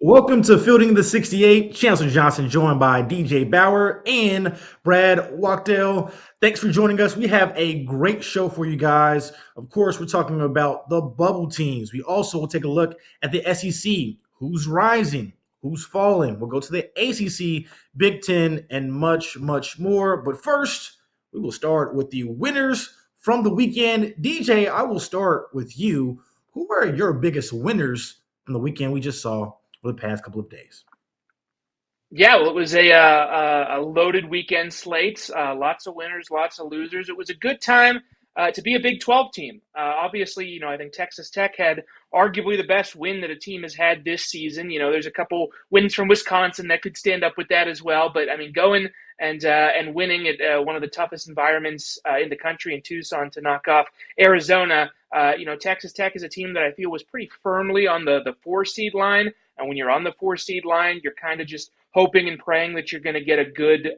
Welcome to Fielding the 68. Chancellor Johnson joined by DJ Bauer and Brad Wachtel. Thanks for joining us. We have a great show for you guys. Of course, we're talking about the bubble teams. We also will take a look at the SEC, who's rising, who's falling. We'll go to the ACC, Big Ten, and much, much more. But first, we will start with the winners from the weekend. DJ, I will start with you. Who are your biggest winners from the weekend we just saw for the past couple of days? Yeah, well, it was a loaded weekend slate. Lots of winners, lots of losers. It was a good time to be a Big 12 team. Obviously, I think Texas Tech had arguably the best win that a team has had this season. There's a couple wins from Wisconsin that could stand up with that as well. But I mean, going and winning at one of the toughest environments in the country in Tucson to knock off Arizona. Texas Tech is a team that I feel was pretty firmly on the 4 seed line. And when you're on the 4 seed line, you're kind of just hoping and praying that you're going to get a good,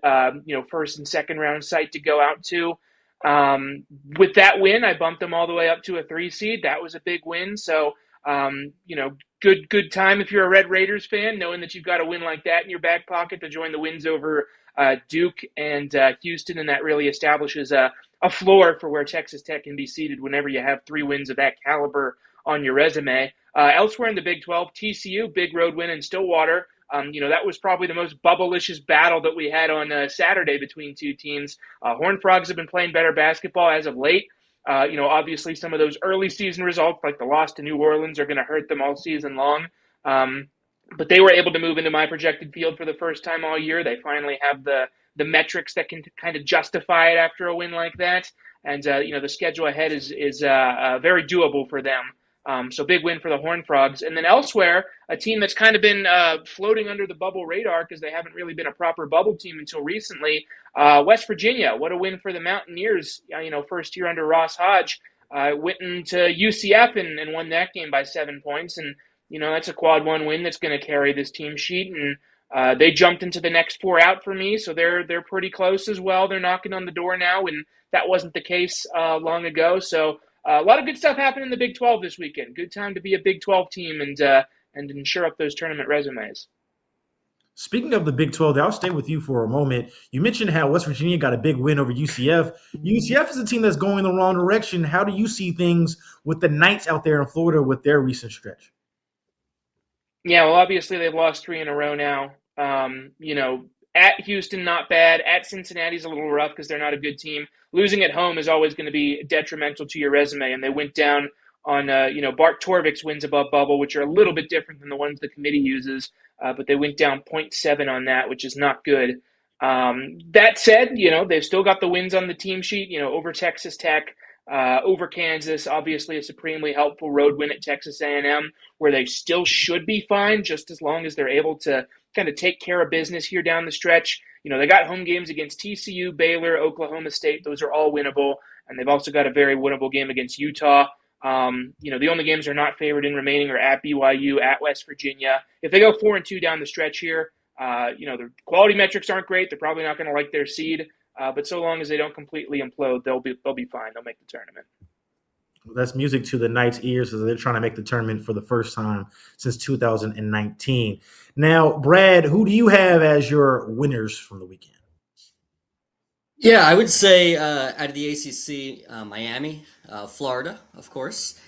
first and second round site to go out to. With that win, I bumped them all the way up to a 3 seed. That was a big win. So, good time if you're a Red Raiders fan, knowing that you've got a win like that in your back pocket to join the wins over Duke and Houston, and that really establishes a floor for where Texas Tech can be seated whenever you have 3 wins of that caliber on your resume. Elsewhere in the Big 12, TCU, big road win in Stillwater. That was probably the most bubblicious battle that we had on Saturday between two teams. Horned Frogs have been playing better basketball as of late. Obviously some of those early season results, like the loss to New Orleans, are going to hurt them all season long. But they were able to move into my projected field for the first time all year. They finally have the metrics that can kind of justify it after a win like that. And, the schedule ahead is very doable for them. So big win for the Horned Frogs. And then elsewhere, a team that's kind of been floating under the bubble radar because they haven't really been a proper bubble team until recently. West Virginia, what a win for the Mountaineers. First year under Ross Hodge. Went into UCF and won that game by 7 points. And, that's a quad 1 win that's going to carry this team sheet. And they jumped into the next 4 out for me, so they're pretty close as well. They're knocking on the door now, and that wasn't the case long ago. So a lot of good stuff happened in the Big 12 this weekend. Good time to be a Big 12 team and ensure up those tournament resumes. Speaking of the Big 12, I'll stay with you for a moment. You mentioned how West Virginia got a big win over UCF. UCF is a team that's going in the wrong direction. How do you see things with the Knights out there in Florida with their recent stretch? Yeah, well, obviously they've lost 3 in a row now. At Houston, not bad. At Cincinnati's a little rough because they're not a good team. Losing at home is always going to be detrimental to your resume, and they went down on, Bart Torvik's wins above bubble, which are a little bit different than the ones the committee uses, but they went down 0.7 on that, which is not good. That said, they've still got the wins on the team sheet, over Texas Tech, over Kansas, obviously a supremely helpful road win at Texas A&M, where they still should be fine just as long as they're able to kind of take care of business here down the stretch. They got home games against TCU, Baylor, Oklahoma State. Those are all winnable, and they've also got a very winnable game against Utah. The only games they're not favored in remaining are at BYU, at West Virginia. If they go 4-2 down the stretch here, the quality metrics aren't great. They're probably not going to like their seed. But so long as they don't completely implode, they'll be fine. They'll make the tournament. That's music to the Knights' ears as they're trying to make the tournament for the first time since 2019. Now, Brad, who do you have as your winners from the weekend? Yeah, I would say out of the ACC, Miami, Florida, of course.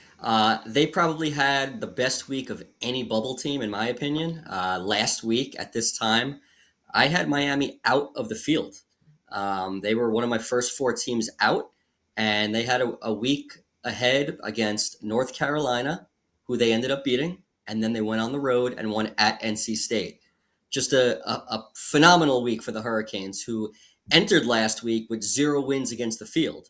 They probably had the best week of any bubble team, in my opinion. Last week at this time, I had Miami out of the field. They were one of my first 4 teams out, and they had a week ahead against North Carolina, who they ended up beating, and then they went on the road and won at NC State. Just a phenomenal week for the Hurricanes, who entered last week with 0 wins against the field.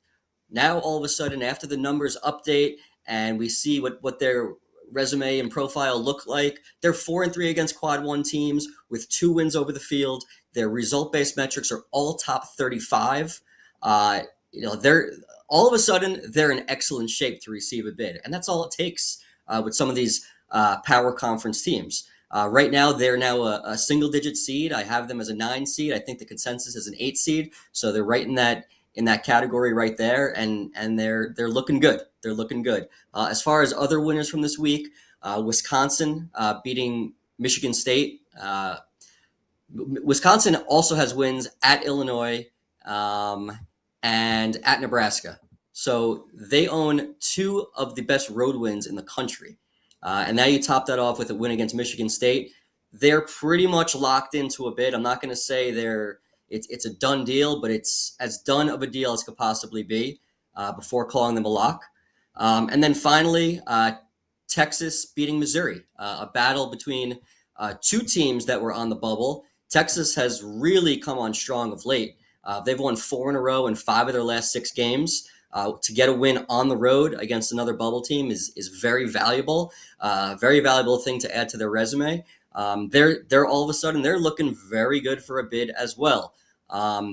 Now, all of a sudden, after the numbers update and we see what their resume and profile look like, they're 4-3 against quad 1 teams with 2 wins over the field. Their result-based metrics are all top 35. They're all of a sudden they're in excellent shape to receive a bid, and that's all it takes with some of these power conference teams. Right now, they're now a single-digit seed. I have them as a 9 seed. I think the consensus is an 8 seed, so they're right in that category right there, and they're looking good. They're looking good. As far as other winners from this week, Wisconsin beating Michigan State. Wisconsin also has wins at Illinois and at Nebraska. So they own two of the best road wins in the country. And now you top that off with a win against Michigan State. They're pretty much locked into a bid. I'm not going to say it's a done deal, but it's as done of a deal as could possibly be before calling them a lock. And then finally, Texas beating Missouri, a battle between two teams that were on the bubble. Texas has really come on strong of late. They've won 4 in a row in 5 of their last 6 games. To get a win on the road against another bubble team is very valuable thing to add to their resume. They're all of a sudden they're looking very good for a bid as well.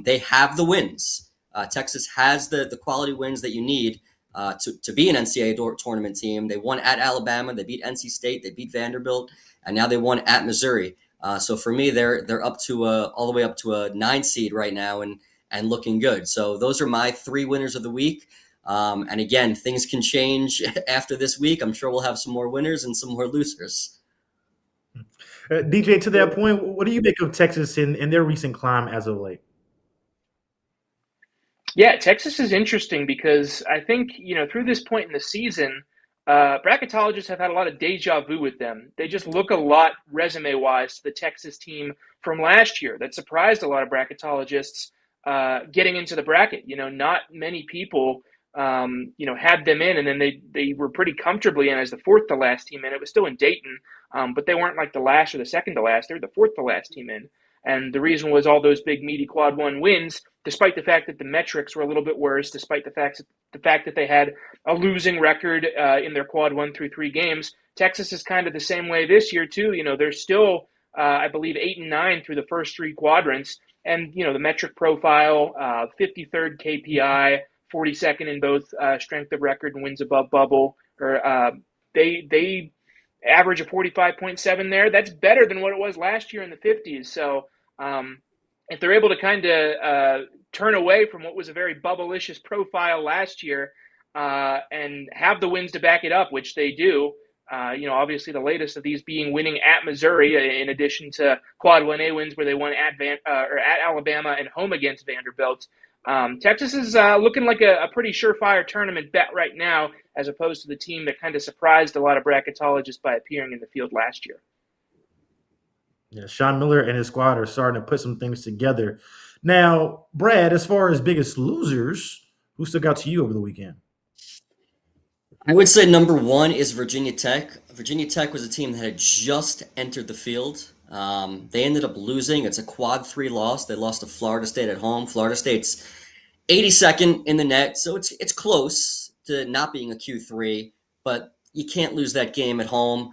They have the wins. Texas has the quality wins that you need to be an NCAA tournament team. They won at Alabama, they beat NC State, they beat Vanderbilt, and now they won at Missouri. So for me, they're up to all the way up to a 9 seed right now and looking good. So those are my 3 winners of the week. And again, things can change after this week. I'm sure we'll have some more winners and some more losers. DJ, to that point, what do you make of Texas in their recent climb as of late? Yeah, Texas is interesting because I think, through this point in the season, bracketologists have had a lot of deja vu with them. They just look a lot resume-wise to the Texas team from last year that surprised a lot of bracketologists getting into the bracket. Not many people, had them in, and then they were pretty comfortably in as the 4th to last team in. It was still in Dayton, but they weren't like the last or the 2nd to last. They were the 4th to last team in. And the reason was all those big meaty quad 1 wins, despite the fact that the metrics were a little bit worse, despite the fact that they had a losing record in their quad 1 through 3 games. Texas is kind of the same way this year too. They're still, I believe, 8-9 through the first 3 quadrants, and the metric profile, 53rd KPI, 42nd in both strength of record and wins above bubble. Or they average a 45.7 there. That's better than what it was last year in the 50s. So if they're able to kind of turn away from what was a very bubble-licious profile last year and have the wins to back it up, which they do, obviously the latest of these being winning at Missouri, in addition to quad 1A wins where they won at Alabama and home against Vanderbilt. Texas is looking like a pretty surefire tournament bet right now, as opposed to the team that kind of surprised a lot of bracketologists by appearing in the field last year. Yeah, Sean Miller and his squad are starting to put some things together. Now, Brad, as far as biggest losers, who stuck out to you over the weekend? I would say number 1 is Virginia Tech. Virginia Tech was a team that had just entered the field. They ended up losing. It's a quad 3 loss. They lost to Florida State at home. Florida State's 82nd in the net, so it's close to not being a Q3, but you can't lose that game at home.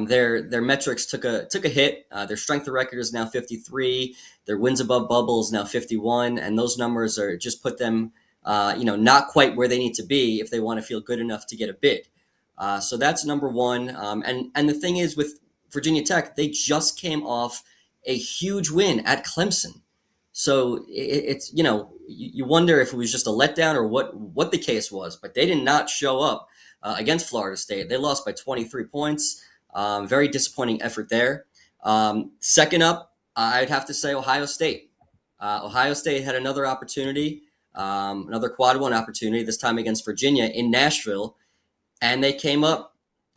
Their metrics took a hit. Their strength of record is now 53. Their wins above bubble is now 51, and those numbers are just put them, not quite where they need to be if they want to feel good enough to get a bid. So that's number 1. And the thing is with Virginia Tech, they just came off a huge win at Clemson. So it's, you wonder if it was just a letdown or what the case was, but they did not show up against Florida State. They lost by 23 points. Very disappointing effort there. Second up, I'd have to say Ohio State. Ohio State had another opportunity, another quad 1 opportunity, this time against Virginia in Nashville, and they came up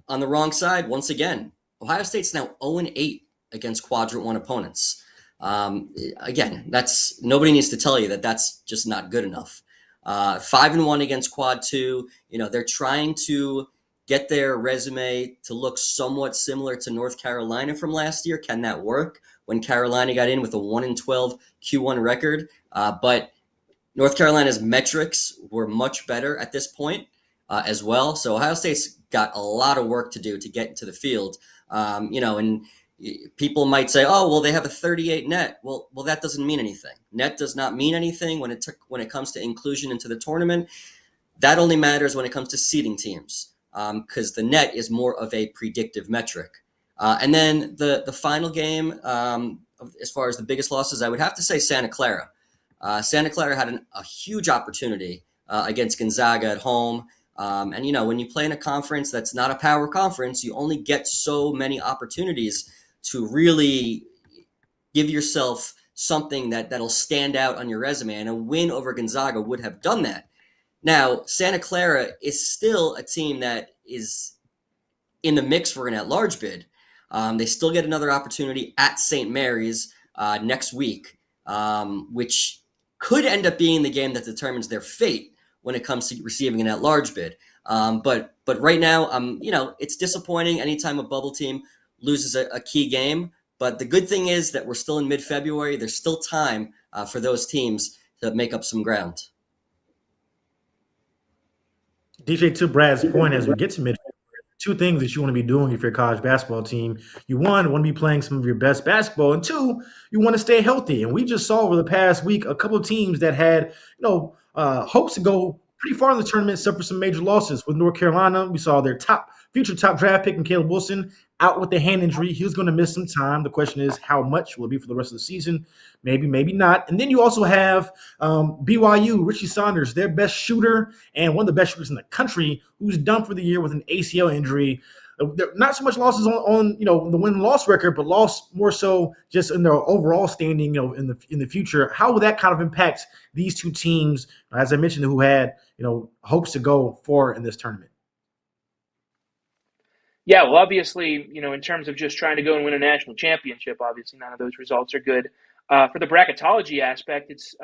on the wrong side once again. Ohio State's now 0-8 against quadrant 1 opponents. Again, that's nobody needs to tell you that that's just not good enough. 5-1 against quad 2. They're trying to get their resume to look somewhat similar to North Carolina from last year. Can that work when Carolina got in with a 1-12 Q1 record? But North Carolina's metrics were much better at this point as well. So Ohio State's got a lot of work to do to get into the field. And people might say, oh, well, they have a 38 net. Well, that doesn't mean anything. Net does not mean anything when it comes to inclusion into the tournament. That only matters when it comes to seeding teams, because the net is more of a predictive metric. And then the final game, as far as the biggest losses, I would have to say Santa Clara. Santa Clara had a huge opportunity against Gonzaga at home. And when you play in a conference that's not a power conference, you only get so many opportunities to really give yourself something that'll stand out on your resume, and a win over Gonzaga would have done that. Now, Santa Clara is still a team that is in the mix for an at-large bid. They still get another opportunity at St. Mary's next week, which could end up being the game that determines their fate when it comes to receiving an at-large bid. But right now, it's disappointing anytime a bubble team loses a key game. But the good thing is that we're still in mid-February. There's still time for those teams to make up some ground. DJ, to Brad's point, as we get to mid, two things that you want to be doing if you're a college basketball team. You, one, want to be playing some of your best basketball, and two, you want to stay healthy. And we just saw over the past week a couple of teams that had, hopes to go pretty far in the tournament, suffer some major losses. With North Carolina, we saw their future top draft pick, and Caleb Wilson, out with a hand injury. He was going to miss some time. The question is, how much will it be for the rest of the season? Maybe, maybe not. And then you also have BYU, Richie Saunders, their best shooter and one of the best shooters in the country, who's done for the year with an ACL injury. Not so much losses on the win-loss record, but loss more so just in their overall standing in the future. How will that kind of impact these two teams, as I mentioned, who had hopes to go far in this tournament? Yeah, well, obviously, in terms of just trying to go and win a national championship, obviously none of those results are good. For the bracketology aspect, it's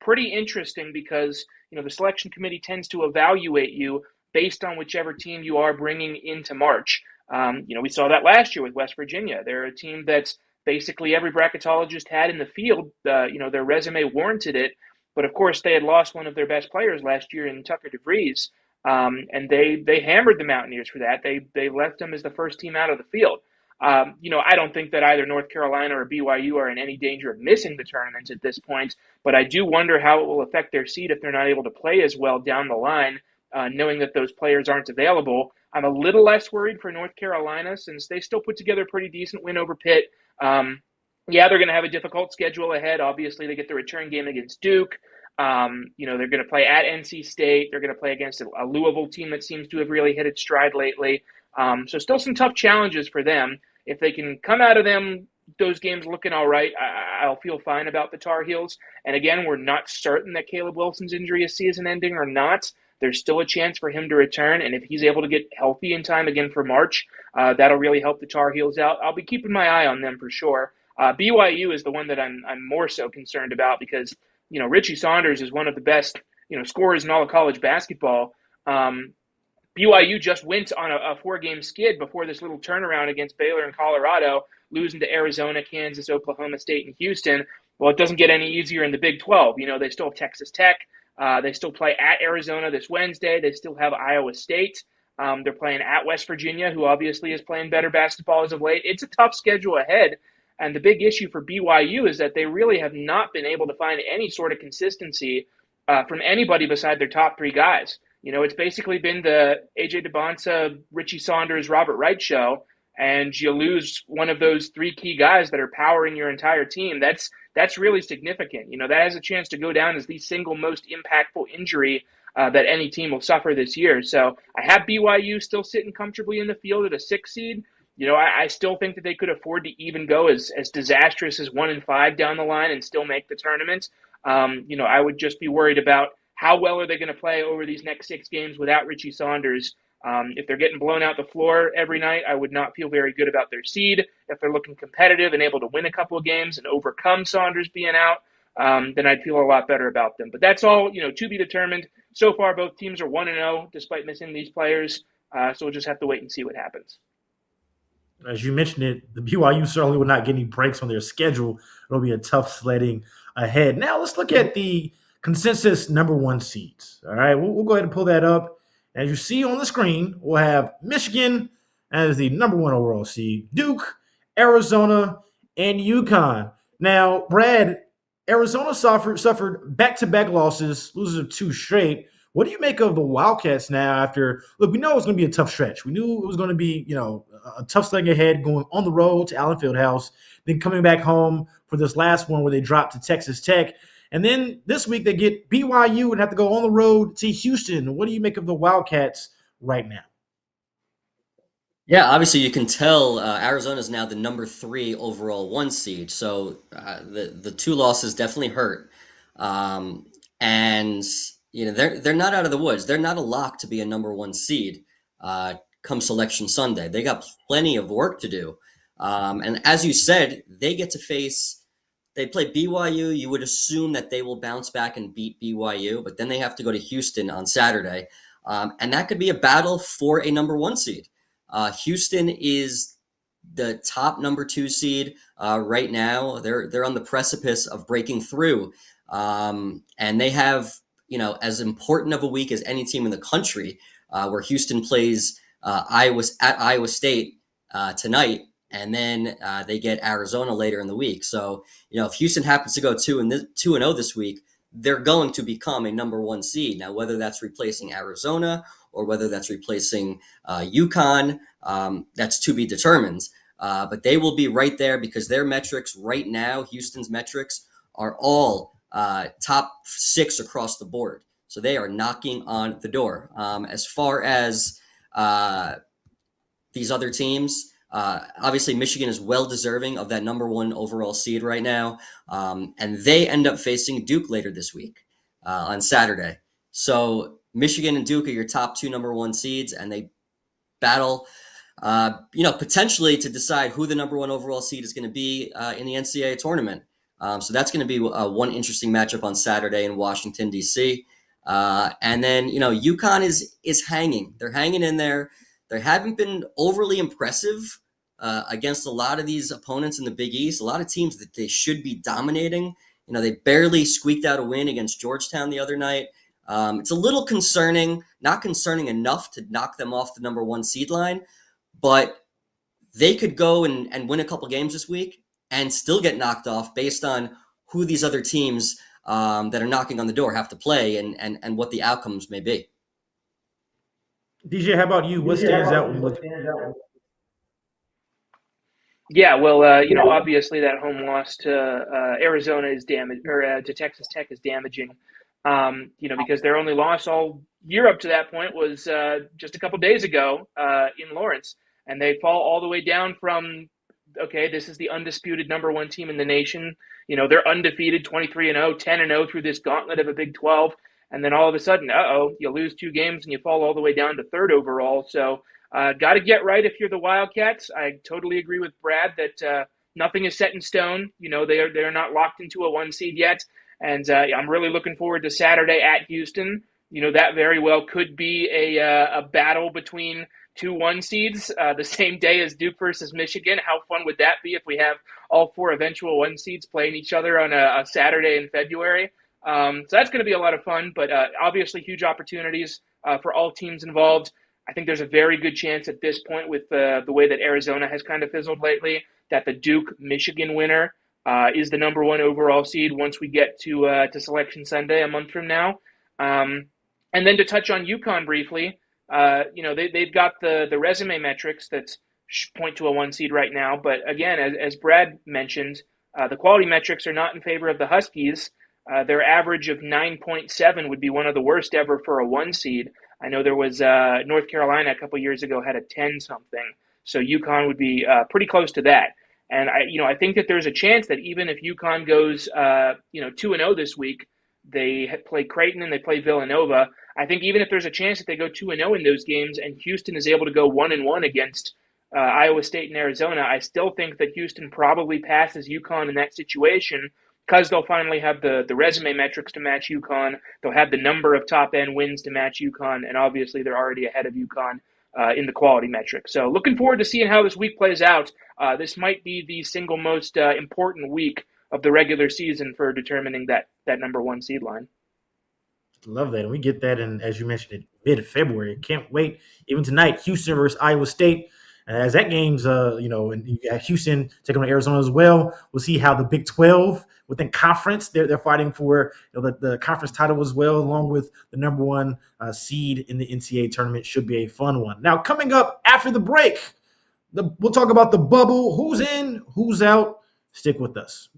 pretty interesting because, the selection committee tends to evaluate you based on whichever team you are bringing into March. We saw that last year with West Virginia. They're a team that's basically every bracketologist had in the field. Their resume warranted it. But, of course, they had lost one of their best players last year in Tucker DeVries. And they hammered the Mountaineers for that. They left them as the first team out of the field. I don't think that either North Carolina or BYU are in any danger of missing the tournament at this point, but I do wonder how it will affect their seed if they're not able to play as well down the line, knowing that those players aren't available. I'm a little less worried for North Carolina since they still put together a pretty decent win over Pitt. They're going to have a difficult schedule ahead. Obviously, they get the return game against Duke. They're going to play at NC State. They're going to play against a Louisville team that seems to have really hit its stride lately. So still some tough challenges for them. If they can come out of those games looking all right, I'll feel fine about the Tar Heels. And again, we're not certain that Caleb Wilson's injury is season-ending or not. There's still a chance for him to return, and if he's able to get healthy in time again for March, that'll really help the Tar Heels out. I'll be keeping my eye on them for sure. BYU is the one that I'm more so concerned about because Richie Saunders is one of the best, scorers in all of college basketball. BYU just went on a 4-game skid before this little turnaround against Baylor and Colorado, losing to Arizona, Kansas, Oklahoma State, and Houston. Well, it doesn't get any easier in the Big 12. They still have Texas Tech. They still play at Arizona this Wednesday. They still have Iowa State. They're playing at West Virginia, who obviously is playing better basketball as of late. It's a tough schedule ahead. And the big issue for BYU is that they really have not been able to find any sort of consistency from anybody beside their top 3 guys. It's basically been the A.J. DeBonsa, Richie Saunders, Robert Wright show, and you lose one of those 3 key guys that are powering your entire team. That's really significant. That has a chance to go down as the single most impactful injury that any team will suffer this year. So I have BYU still sitting comfortably in the field at a 6 seed. I still think that they could afford to even go as disastrous as 1-5 down the line and still make the tournament. I would just be worried about how well are they going to play over these next 6 games without Richie Saunders. If they're getting blown out the floor every night, I would not feel very good about their seed. If they're looking competitive and able to win a couple of games and overcome Saunders being out, then I'd feel a lot better about them. But that's all, to be determined. So far, both teams are 1-0 despite missing these players. So we'll just have to wait and see what happens. As you mentioned it, the BYU certainly will not get any breaks on their schedule. It'll be a tough sledding ahead. Now let's look at the consensus number 1 seeds. All right, we'll go ahead and pull that up. As you see on the screen, we'll have Michigan as the number 1 overall seed, Duke, Arizona, and UConn. Now, Brad, Arizona suffered back-to-back losses, losses of 2 straight. What do you make of the Wildcats now after – look, we know it was going to be a tough stretch. We knew it was going to be, a tough sledding ahead, going on the road to Allen Fieldhouse, then coming back home for this last one where they dropped to Texas Tech. And then this week they get BYU and have to go on the road to Houston. What do you make of the Wildcats right now? Yeah, obviously you can tell Arizona is now the number 3 overall 1 seed, so the two losses definitely hurt. Um, and they're not out of the woods. They're not a lock to be a number 1 seed come Selection Sunday. They got plenty of work to do. And as you said, they get to face. They play BYU. You would assume that they will bounce back and beat BYU, but then they have to go to Houston on Saturday, and that could be a battle for a number 1 seed. Houston is the top number 2 seed right now. They're on the precipice of breaking through, and they have as important of a week as any team in the country, where Houston plays Iowa State tonight, and then they get Arizona later in the week. So if Houston happens to go 2-0 this week, they're going to become a number 1 seed. Now, whether that's replacing Arizona or whether that's replacing UConn, that's to be determined. But they will be right there because their metrics right now, Houston's metrics, are all top 6 across the board. So they are knocking on the door. As far as these other teams, obviously Michigan is well deserving of that number 1 overall seed right now. And they end up facing Duke later this week on Saturday. So Michigan and Duke are your top 2 number 1 seeds, and they battle, potentially to decide who the number 1 overall seed is going to be in the NCAA tournament. So that's going to be one interesting matchup on Saturday in Washington, D.C. And then, UConn is hanging. They're hanging in there. They haven't been overly impressive against a lot of these opponents in the Big East, a lot of teams that they should be dominating. They barely squeaked out a win against Georgetown the other night. It's a little concerning, not concerning enough to knock them off the number 1 seed line, but they could go and win a couple games this week and still get knocked off based on who these other teams that are knocking on the door have to play and what the outcomes may be. DJ, how about you? What stands out when you look? Yeah, well, obviously that home loss to Arizona is damage, or to Texas Tech is damaging. Because their only loss all year up to that point was just a couple days ago in Lawrence, and they fall all the way down from, okay, this is the undisputed number 1 team in the nation. They're undefeated, 23-0, 10-0 through this gauntlet of a Big 12, and then all of a sudden, you lose 2 games and you fall all the way down to 3rd overall. So, got to get right if you're the Wildcats. I totally agree with Brad that nothing is set in stone. They're not locked into a 1 seed yet. And I'm really looking forward to Saturday at Houston. That very well could be a battle between 2 1 seeds the same day as Duke versus Michigan. How fun would that be if we have all 4 eventual 1 seeds playing each other on a Saturday in February? So that's going to be a lot of fun, but obviously huge opportunities for all teams involved. I think there's a very good chance at this point with the way that Arizona has kind of fizzled lately that the Duke-Michigan winner is the number 1 overall seed once we get to Selection Sunday a month from now. And then to touch on UConn briefly, they've got the resume metrics that point to a 1 seed right now. But again, as Brad mentioned, the quality metrics are not in favor of the Huskies. Their average of 9.7 would be one of the worst ever for a 1 seed. I know there was North Carolina a couple years ago had a 10 something. So UConn would be pretty close to that. And I think that there's a chance that even if UConn goes 2-0 this week, they play Creighton and they play Villanova. I think even if there's a chance that they go 2-0 in those games and Houston is able to go 1-1 against Iowa State and Arizona, I still think that Houston probably passes UConn in that situation because they'll finally have the resume metrics to match UConn. They'll have the number of top-end wins to match UConn, and obviously they're already ahead of UConn in the quality metrics. So looking forward to seeing how this week plays out. This might be the single most important week of the regular season for determining that number 1 seed line. Love that. And we get that in, as you mentioned, in mid-February. Can't wait. Even tonight, Houston versus Iowa State. As that game's, and you got Houston taking on Arizona as well. We'll see how the Big 12 within conference, they're fighting for the conference title as well, along with the number 1 seed in the NCAA tournament. Should be a fun one. Now, coming up after the break, we'll talk about the bubble. Who's in, who's out. Stick with us.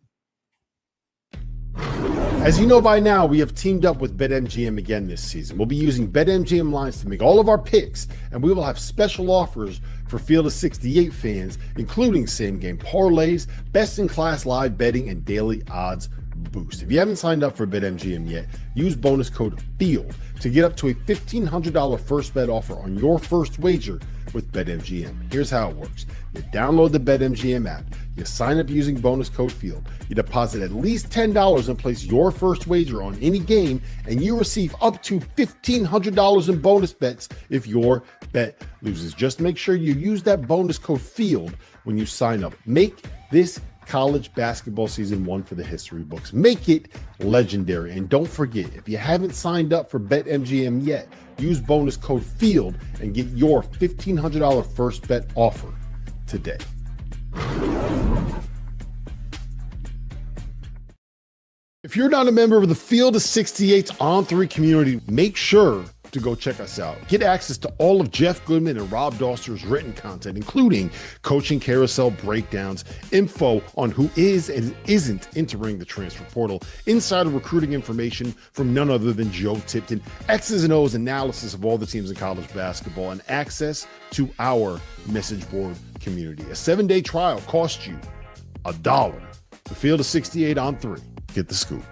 As you know by now, we have teamed up with BetMGM again this season. We'll be using BetMGM lines to make all of our picks, and we will have special offers for Field of 68 fans, including same-game parlays, best-in-class live betting, and daily odds boost. If you haven't signed up for BetMGM yet, use bonus code FIELD to get up to a $1,500 first bet offer on your first wager with BetMGM. Here's how it works. You download the BetMGM app. You sign up using bonus code FIELD. You deposit at least $10 and place your first wager on any game, and you receive up to $1,500 in bonus bets if your bet loses. Just make sure you use that bonus code FIELD when you sign up. Make this college basketball season one for the history books. Make it legendary. And don't forget, if you haven't signed up for BetMGM yet, use bonus code FIELD and get your $1,500 first bet offer today. If you're not a member of the Field of 68's On3 community, make sure to go check us out. Get access to all of Jeff Goodman and Rob Doster's written content, including coaching carousel breakdowns, info on who is and isn't entering the transfer portal, insider recruiting information from none other than Joe Tipton, X's and O's analysis of all the teams in college basketball, and access to our message board community. A 7-day trial costs you $1. The Field of 68 on 3. Get the scoop.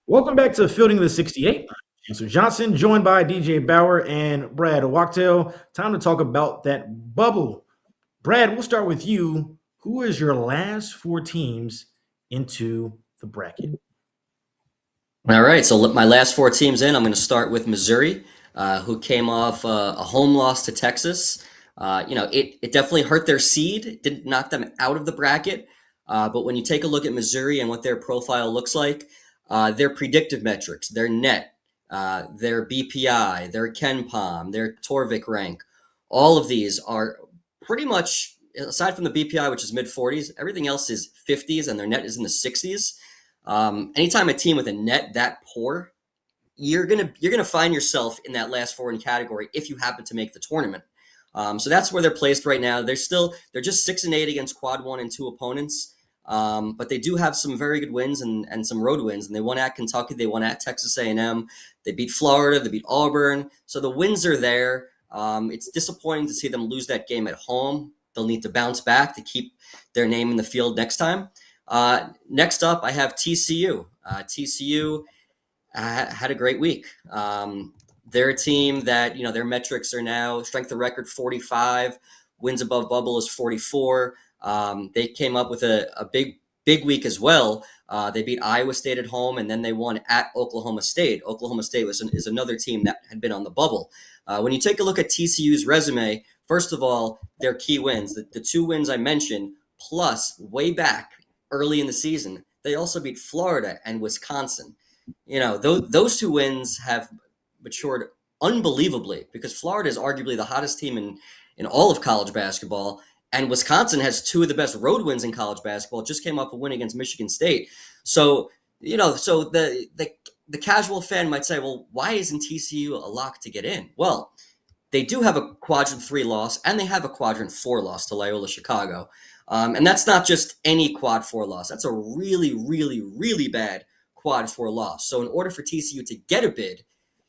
Welcome back to Fielding the 68. Chancellor Johnson, joined by DJ Bauer and Brad Wachtel. Time to talk about that bubble. Brad, we'll start with you. Who is your last four teams into the bracket? All right, so my last four teams in, I'm going to start with Missouri, who came off a home loss to Texas. It definitely hurt their seed. It didn't knock them out of the bracket. But when you take a look at Missouri and what their profile looks like, their predictive metrics, their net, their BPI, their KenPom, their Torvik rank, all of these are pretty much, aside from the BPI, which is mid-40s, everything else is 50s, and their net is in the 60s. Anytime a team with a net that poor, you're gonna find yourself in that last four in category if you happen to make the tournament. So that's where they're placed right now. They're just 6-8 against quad 1 and 2 opponents. But they do have some very good wins and some road wins. And they won at Kentucky. They won at Texas A&M. They beat Florida. They beat Auburn. So the wins are there. It's disappointing to see them lose that game at home. They'll need to bounce back to keep their name in the field next time. Next up, I have TCU. TCU had a great week. They're a team that, their metrics are now strength of record 45, wins above bubble is 44. They came up with a big week as well. They beat Iowa State at home, and then they won at Oklahoma State. Oklahoma State is another team that had been on the bubble. When you take a look at TCU's resume, first of all, their key wins, the two wins I mentioned, plus way back early in the season, they also beat Florida and Wisconsin. Those two wins have matured unbelievably because Florida is arguably the hottest team in all of college basketball. And Wisconsin has two of the best road wins in college basketball. It just came off a win against Michigan State. So, the casual fan might say, well, why isn't TCU a lock to get in? Well, they do have a quadrant 3 loss and they have a quadrant 4 loss to Loyola Chicago. And that's not just any quad 4 loss. That's a really, really, really bad quad 4 loss. So in order for TCU to get a bid,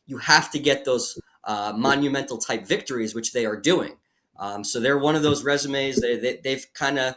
you have to get those monumental type victories, which they are doing. So they're one of those resumes. They've kind of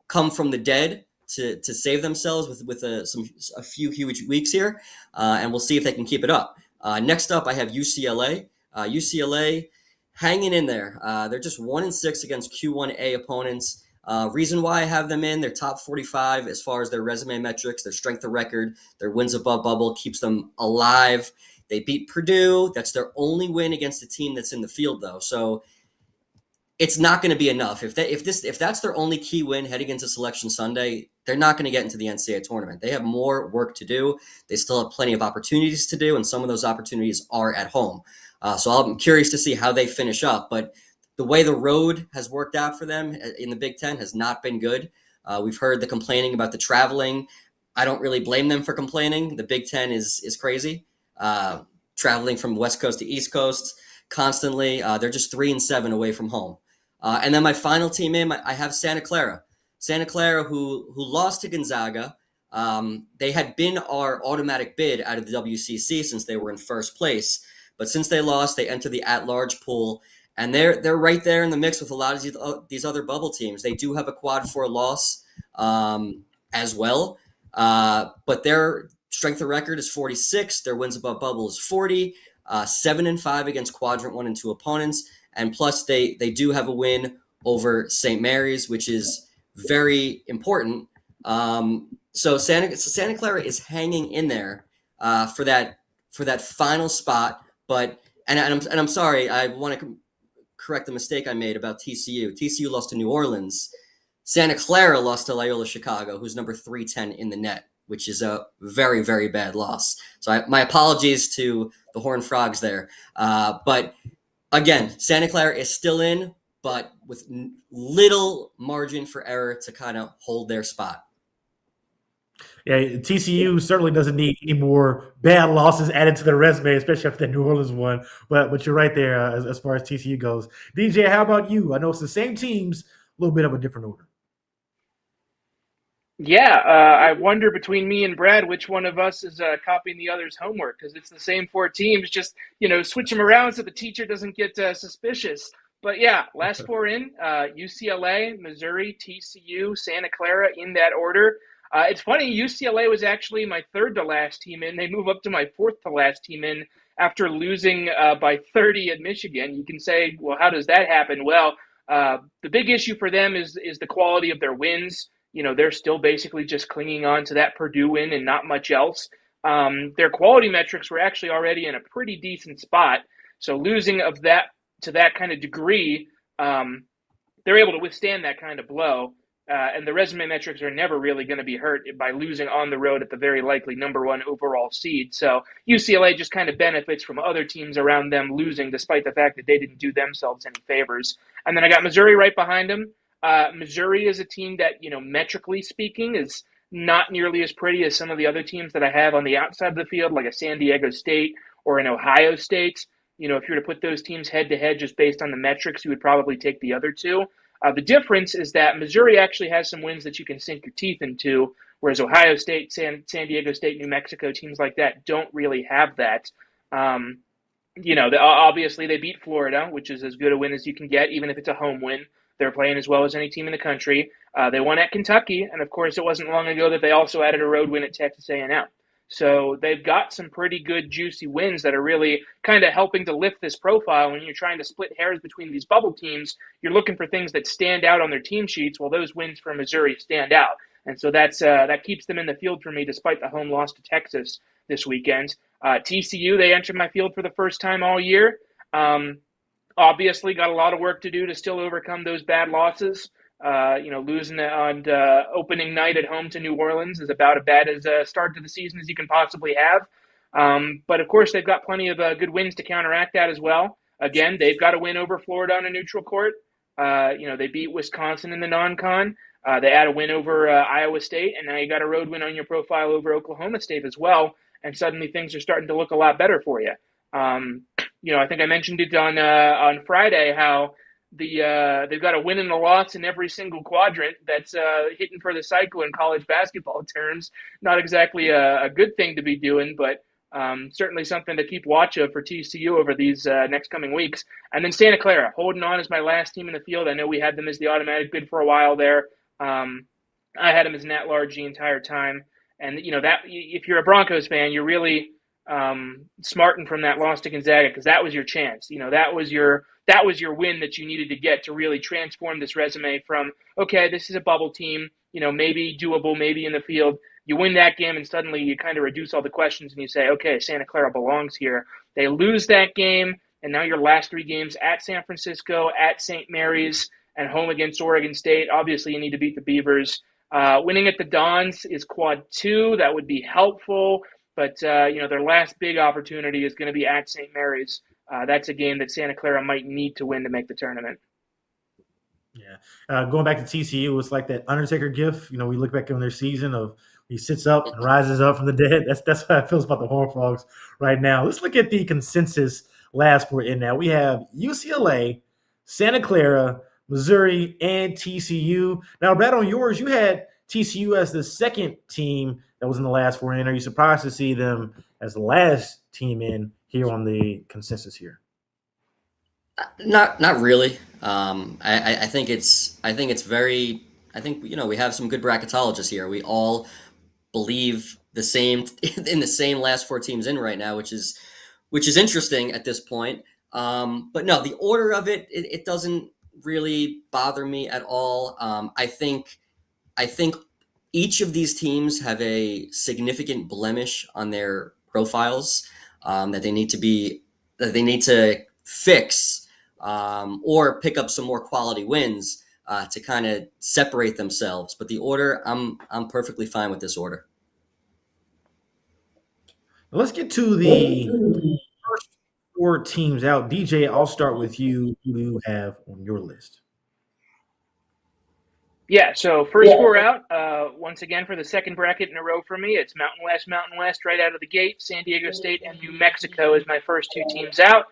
come from the dead to save themselves with a few huge weeks here, and we'll see if they can keep it up. Next up, I have UCLA. UCLA hanging in there. They're just 1-6 against Q1A opponents. Reason why I have them in, they're top 45 as far as their resume metrics, their strength of record, their wins above bubble keeps them alive. They beat Purdue. That's their only win against a team that's in the field, though. So it's not going to be enough. If that's their only key win heading into Selection Sunday, they're not going to get into the NCAA tournament. They have more work to do. They still have plenty of opportunities to do, and some of those opportunities are at home. So I'm curious to see how they finish up. But the way the road has worked out for them in the Big Ten has not been good. We've heard the complaining about the traveling. I don't really blame them for complaining. The Big Ten is crazy. Traveling from West Coast to East Coast constantly. They're just 3-7 away from home. And then my final team in, I have Santa Clara. Santa Clara, who lost to Gonzaga. They had been our automatic bid out of the WCC since they were in first place. But since they lost, they entered the at-large pool, and they're right there in the mix with a lot of these other bubble teams. They do have a quad 4 loss as well, but their strength of record is 46. Their wins above bubble is 40. 7-5 against quadrant 1 and 2 opponents, and plus they do have a win over St. Mary's, which is very important. So Santa Clara is hanging in there for that final spot. But I'm sorry, I want to correct the mistake I made about TCU. TCU lost to New Orleans. Santa Clara lost to Loyola Chicago, who's number 310 in the net, which is a very, very bad loss. So my apologies to the Horned Frogs there. But again, Santa Clara is still in, but with little margin for error to kind of hold their spot. Yeah, TCU certainly doesn't need any more bad losses added to their resume, especially after that New Orleans one. But you're right there as far as TCU goes. DJ, how about you? I know it's the same teams, a little bit of a different order. Yeah, I wonder between me and Brad which one of us is copying the other's homework, because it's the same 4 teams. Just switch them around so the teacher doesn't get suspicious. But yeah, last 4 in: UCLA, Missouri, TCU, Santa Clara, in that order. It's funny, UCLA was actually my 3rd to last team in. They move up to my 4th to last team in after losing by 30 at Michigan. You can say, well, how does that happen? Well, the big issue for them is the quality of their wins. They're still basically just clinging on to that Purdue win and not much else. Their quality metrics were actually already in a pretty decent spot. So losing of that to that kind of degree, they're able to withstand that kind of blow. And the resume metrics are never really going to be hurt by losing on the road at the very likely number 1 overall seed. So UCLA just kind of benefits from other teams around them losing, despite the fact that they didn't do themselves any favors. And then I got Missouri right behind them. Missouri is a team that, metrically speaking, is not nearly as pretty as some of the other teams that I have on the outside of the field, like a San Diego State or an Ohio State. If you were to put those teams head-to-head just based on the metrics, you would probably take the other two. The difference is that Missouri actually has some wins that you can sink your teeth into, whereas Ohio State, San Diego State, New Mexico, teams like that don't really have that. Obviously they beat Florida, which is as good a win as you can get, even if it's a home win. They're playing as well as any team in the country. They won at Kentucky, and of course it wasn't long ago that they also added a road win at Texas A&M. So they've got some pretty good, juicy wins that are really kind of helping to lift this profile. When you're trying to split hairs between these bubble teams, you're looking for things that stand out on their team sheets. Well, those wins for Missouri stand out. And so that keeps them in the field for me, despite the home loss to Texas this weekend. TCU, they entered my field for the first time all year. Obviously got a lot of work to do to still overcome those bad losses. Losing on opening night at home to New Orleans is about as bad as a start to the season as you can possibly have. But of course, they've got plenty of good wins to counteract that as well. Again, they've got a win over Florida on a neutral court. They beat Wisconsin in the non-con. They add a win over Iowa State, and now you got a road win on your profile over Oklahoma State as well. And suddenly things are starting to look a lot better for you. I think I mentioned it on Friday how they've got a win and a loss in every single quadrant. That's hitting for the cycle in college basketball terms. Not exactly a good thing to be doing, but certainly something to keep watch of for TCU over these next coming weeks. And then Santa Clara, holding on as my last team in the field. I know we had them as the automatic bid for a while there. I had them as an at-large the entire time. And, that if you're a Broncos fan, you're really smarting from that loss to Gonzaga, because that was your chance. That was your win that you needed to get to really transform this resume from, okay, this is a bubble team, maybe doable, maybe in the field. You win that game and suddenly you kind of reduce all the questions and you say, okay, Santa Clara belongs here. They lose that game, and now your last 3 games at San Francisco, at St. Mary's, and home against Oregon State. Obviously, you need to beat the Beavers. Winning at the Dons is quad 2. That would be helpful. But, their last big opportunity is going to be at St. Mary's. That's a game that Santa Clara might need to win to make the tournament. Yeah. Going back to TCU, it's like that Undertaker gif. We look back on their season of he sits up and rises up from the dead. That's how it feels about the Horned Frogs right now. Let's look at the consensus last four in now. We have UCLA, Santa Clara, Missouri, and TCU. Now, Brad, on yours, you had TCU as the second team that was in the last four in. Are you surprised to see them as the last team in here on the consensus here? Not really. I think it's very. I think we have some good bracketologists here. We all believe the same in the same last four teams in right now, which is interesting at this point. But no, the order of it doesn't really bother me at all. I think each of these teams have a significant blemish on their profiles that they need to fix or pick up some more quality wins to kind of separate themselves. But the order, I'm perfectly fine with this order. Let's get to the first four teams out. DJ, I'll start with you. Who do you have on your list? Yeah, so first four out, once again for the second bracket in a row for me, it's Mountain West right out of the gate. San Diego State and New Mexico is my first two teams out,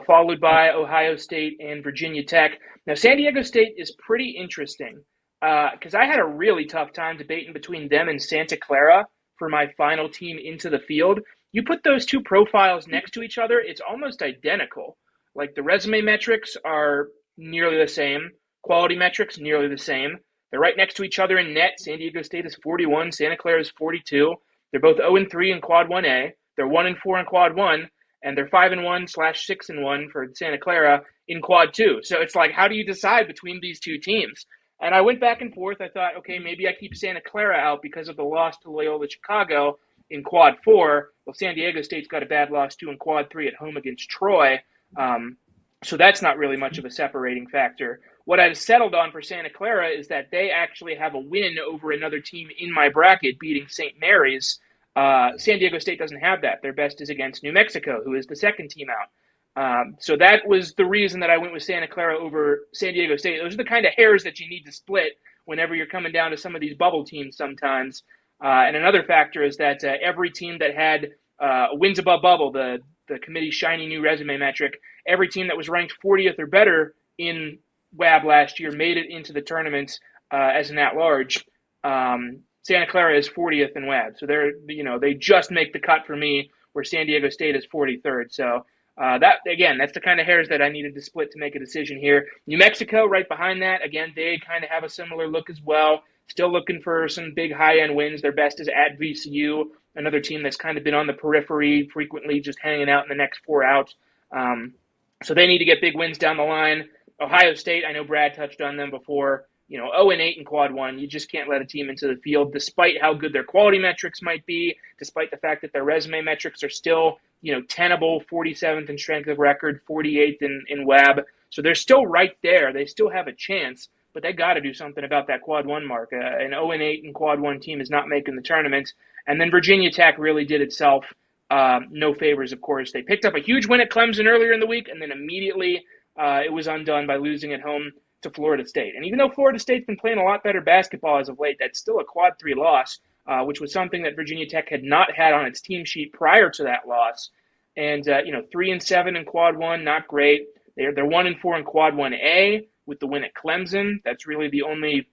followed by Ohio State and Virginia Tech. Now, San Diego State is pretty interesting because I had a really tough time debating between them and Santa Clara for my final team into the field. You put those two profiles next to each other, it's almost identical. Like the resume metrics are nearly the same. Quality metrics, nearly the same. They're right next to each other in net. San Diego State is 41. Santa Clara is 42. They're both 0-3 in Quad 1A. They're 1-4 in Quad 1. And they're 5-1/6-1 for Santa Clara in Quad 2. So it's like, how do you decide between these two teams? And I went back and forth. I thought, okay, maybe I keep Santa Clara out because of the loss to Loyola Chicago in Quad 4. Well, San Diego State's got a bad loss too in Quad 3 at home against Troy. So that's not really much of a separating factor. What I've settled on for Santa Clara is that they actually have a win over another team in my bracket, beating St. Mary's. San Diego State doesn't have that. Their best is against New Mexico, who is the second team out. So that was the reason that I went with Santa Clara over San Diego State. Those are the kind of hairs that you need to split whenever you're coming down to some of these bubble teams sometimes. And another factor is that every team that had wins above bubble, the committee's shiny new resume metric, every team that was ranked 40th or better in WAB last year made it into the tournament as an at-large. Santa Clara is 40th in WAB, so they just make the cut for me, where San Diego State is 43rd. So that's the kind of hairs that I needed to split to make a decision here. New Mexico right behind that. Again, they kind of have a similar look as well. Still looking for some big high-end wins. Their best is at VCU, another team that's kind of been on the periphery, frequently just hanging out in the next four out. So they need to get big wins down the line. Ohio State, I know Brad touched on them before. 0-8 in Quad 1. You just can't let a team into the field, despite how good their quality metrics might be, despite the fact that their resume metrics are still, tenable, 47th in strength of record, 48th in WAB. So they're still right there. They still have a chance, but they got to do something about that Quad 1 mark. An 0-8 in Quad 1 team is not making the tournament. And then Virginia Tech really did itself no favors, of course. They picked up a huge win at Clemson earlier in the week, and then immediately it was undone by losing at home to Florida State. And even though Florida State's been playing a lot better basketball as of late, that's still a Quad 3 loss, which was something that Virginia Tech had not had on its team sheet prior to that loss. And 3-7 in Quad 1, not great. They're 1-4 in Quad 1A with the win at Clemson. That's really the only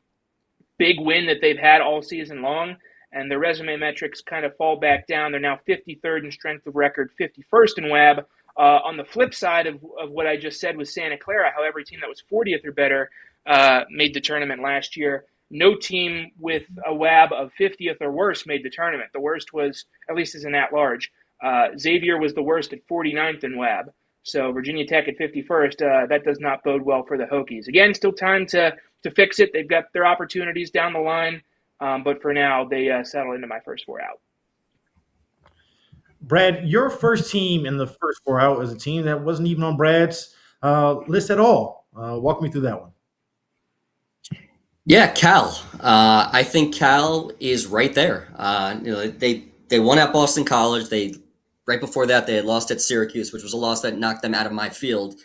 big win that they've had all season long. And their resume metrics kind of fall back down. They're now 53rd in strength of record, 51st in WAB. On the flip side of what I just said with Santa Clara, how every team that was 40th or better made the tournament last year. No team with a WAB of 50th or worse made the tournament. The worst was, at least as an at-large, Xavier was the worst at 49th in WAB. So Virginia Tech at 51st, that does not bode well for the Hokies. Again, still time to fix it. They've got their opportunities down the line. But for now, they settle into my first four out. Brad, your first team in the first four out is a team that wasn't even on Brad's list at all. Walk me through that one. Yeah, Cal. I think Cal is right there. They won at Boston College. Right before that, they had lost at Syracuse, which was a loss that knocked them out of my field.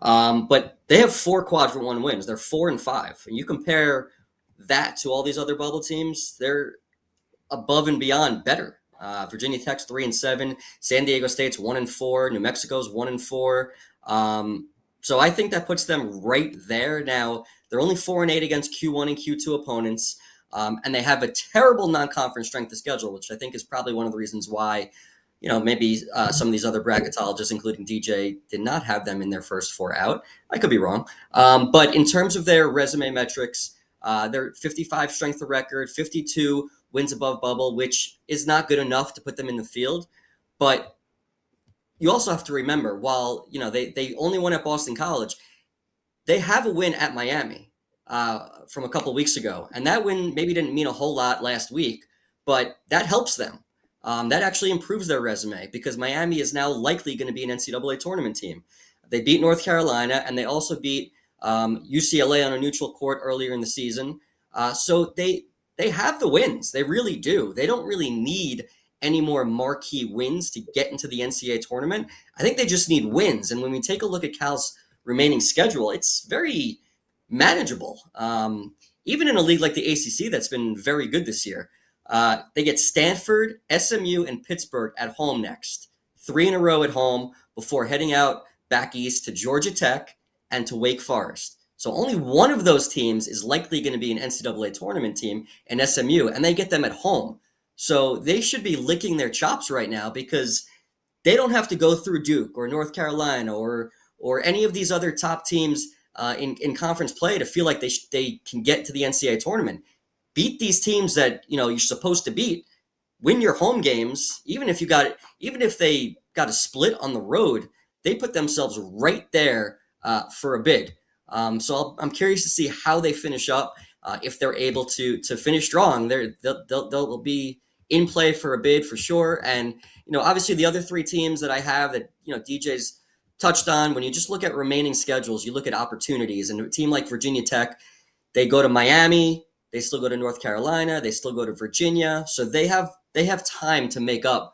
But they have 4 quadrant 1 wins. They're 4-5. And you compare that to all these other bubble teams, they're above and beyond better. Virginia Tech's 3-7, San Diego State's 1-4, New Mexico's 1-4. So I think that puts them right there. Now, they're only 4-8 against Q1 and Q2 opponents, and they have a terrible non-conference strength of schedule, which I think is probably one of the reasons why, maybe some of these other bracketologists, including DJ, did not have them in their first 4 out. I could be wrong. But in terms of their resume metrics, they're 55 strength of record, 52 wins above bubble, which is not good enough to put them in the field. But you also have to remember, while they only won at Boston College, they have a win at Miami from a couple weeks ago, and that win maybe didn't mean a whole lot last week, but that helps them. That actually improves their resume because Miami is now likely going to be an NCAA tournament team. They beat North Carolina, and they also beat UCLA on a neutral court earlier in the season. So they have the wins. They really do. They don't really need any more marquee wins to get into the NCAA tournament. I think they just need wins. And when we take a look at Cal's remaining schedule, it's very manageable. Even in a league like the ACC that's been very good this year, they get Stanford, SMU, and Pittsburgh at home next. 3 in a row at home before heading out back east to Georgia Tech and to Wake Forest. So only one of those teams is likely going to be an NCAA tournament team, and SMU, and they get them at home. So they should be licking their chops right now because they don't have to go through Duke or North Carolina or any of these other top teams in conference play to feel like they can get to the NCAA tournament. Beat these teams that you're supposed to beat. Win your home games, even if they got a split on the road, they put themselves right there for a bid. So I'm curious to see how they finish up. If they're able to finish strong, they'll be in play for a bid for sure. And obviously the other 3 teams that I have that DJ's touched on, when you just look at remaining schedules, you look at opportunities. And a team like Virginia Tech, they go to Miami, they still go to North Carolina, they still go to Virginia, so they have time to make up